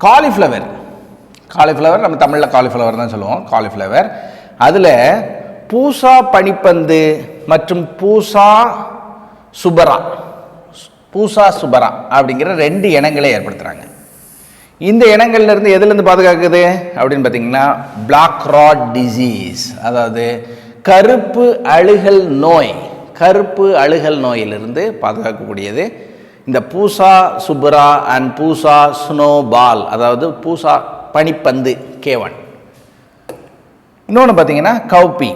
காலிஃப்ளவர், நம்ம தமிழில் காலிஃப்ளவர் தான் சொல்லுவோம். காலிஃப்ளவர் அதில் பூசா பனிப்பந்து மற்றும் பூசா சுபரா அப்படிங்கிற 2 இனங்களை ஏற்படுத்துகிறாங்க. இந்த இனங்கள்லேருந்து எதுலேருந்து பாதுகாக்குது அப்படின்னு பார்த்தீங்கன்னா பிளாக் ராட் டிசீஸ், அதாவது கருப்பு அழுகல் நோய், கருப்பு அழுகல் நோயிலிருந்து பாதுகாக்கக்கூடியது இந்த பூசா சுப்ரா அண்ட் பூசா ஸ்னோபால், அதாவது பூசா பனிப்பந்து K1. இன்னொன்று பார்த்தீங்கன்னா கௌப்பி,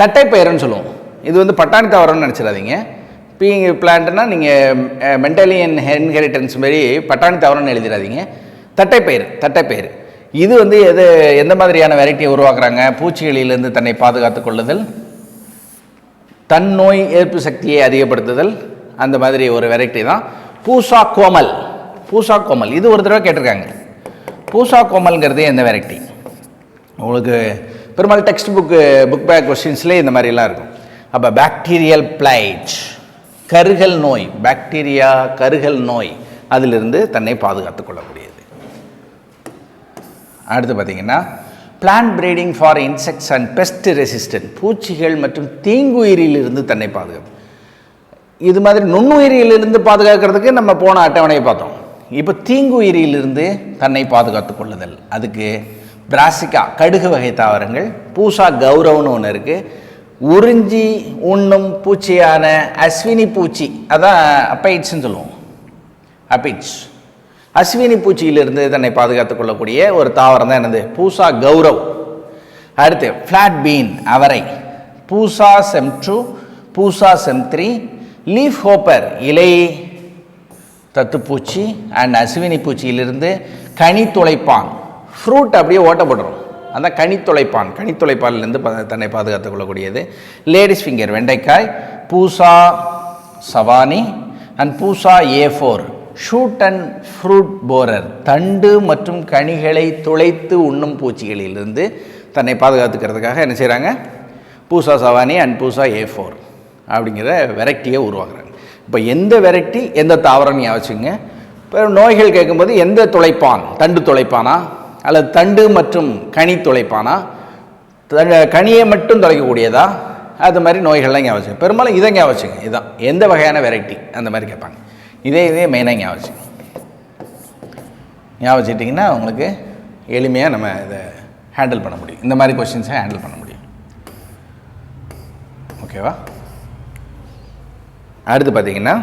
தட்டைப்பயிறுன்னு சொல்லுவோம். இது வந்து பட்டாணி தாவரம்னு நினச்சிடாதீங்க. பீயிங் பிளான்ட்னா நீங்கள் மென்டலி இன்ஹெரிட்டன்ஸ் மாரி பட்டாணி தாவரம்னு எழுதிடாதீங்க. தட்டைப்பயிறு இது வந்து எந்த மாதிரியான வெரைட்டியை உருவாக்குறாங்க? பூச்சிகளிலிருந்து தன்னை பாதுகாத்து கொள்ளுதல், தன் நோய் எதிர்ப்பு சக்தியை அதிகப்படுத்துதல், அந்த மாதிரி ஒரு வெரைட்டி தான் பூசா கோமல். பூசா கோமல் இது ஒரு தடவை கேட்டிருக்காங்க. பூசா கோமல்ங்கிறது எந்த வெரைட்டி? உங்களுக்கு பெரும்பாலும் டெக்ஸ்ட் புக் பேக் கொஸ்டின்ஸ்லேயே இந்த மாதிரிலாம் இருக்கும். அப்போ பாக்டீரியல் பிளைட், கருகல் நோய், பாக்டீரியா கருகல் நோய், அதிலிருந்து தன்னை பாதுகாத்து கொள்ளக்கூடியது. அடுத்து பார்த்தீங்கன்னா plant breeding for insects and best resistant, பூச்சிகள் மற்றும் தீங்குயிரிலிருந்து தன்னை பாதுகாப்பு. இது மாதிரி நுண்ணுயிரியிலிருந்து பாதுகாக்கிறதுக்கு நம்ம போன அட்டவணையை பார்த்தோம். இப்போ தீங்குயிரியிலிருந்து தன்னை பாதுகாத்து கொள்ளுதல், அதுக்கு பிராசிகா கடுகு வகை தாவரங்கள், பூசா கௌரவம்னு ஒன்று இருக்குது, உறிஞ்சி உண்ணும் பூச்சியான அஸ்வினி பூச்சி, அதான் அப்பைட்ஸ்ன்னு சொல்லுவோம், அப்பிட்ஸ், அஸ்வினி பூச்சியிலிருந்து தன்னை பாதுகாத்துக் கொள்ளக்கூடிய ஒரு தாவரம் தான் என்னது? பூசா கௌரவ். அடுத்து ஃப்ளாட் பீன் அவரை, பூசா செம்2, பூசா செம்3, லீஃப் ஹோப்பர் இலை தத்துப்பூச்சி அண்ட் அஸ்வினி பூச்சியிலிருந்து கனி துளைப்பான், ஃப்ரூட் அப்படியே ஓட்டப்படுறோம், அதான் கனித்துளைப்பான், கனித்துளைப்பானிலிருந்து தன்னை பாதுகாத்துக் கொள்ளக்கூடியது. லேடிஸ் ஃபிங்கர் வெண்டைக்காய், Pusa Sawani and Pusa A4, shoot and fruit borer, தண்டு மற்றும் கனிகளை துளைத்து உண்ணும் பூச்சிகளிலிருந்து தன்னை பாதுகாத்துக்கிறதுக்காக என்ன செய்கிறாங்க? பூசா சவானி அண்ட் பூசா A4 அப்படிங்கிற வெரைட்டியை உருவாக்குறாங்க. இப்போ எந்த வெரைட்டி எந்த தாவரம் ஞாபகம். இப்போ நோய்கள் கேட்கும்போது எந்த துளைப்பான், தண்டு துளைப்பானா அல்லது தண்டு மற்றும் கனி துளைப்பானா, கனியை மட்டும் துளைக்கக்கூடியதா, அது மாதிரி நோய்கள்லாம் ஞாபகம். பெரும்பாலும் இதை ஞாபகம், இதுதான் எந்த வகையான வெரைட்டி அந்த மாதிரி கேட்பாங்க. இதே மெயினாக ஞாபகம் வச்சுட்டிங்கன்னா உங்களுக்கு எளிமையாக நம்ம இதை ஹேண்டில் பண்ண முடியும், இந்த மாதிரி கொஸ்டின்ஸை ஹேண்டில் பண்ண முடியும். ஓகேவா? அடுத்து பார்த்தீங்கன்னா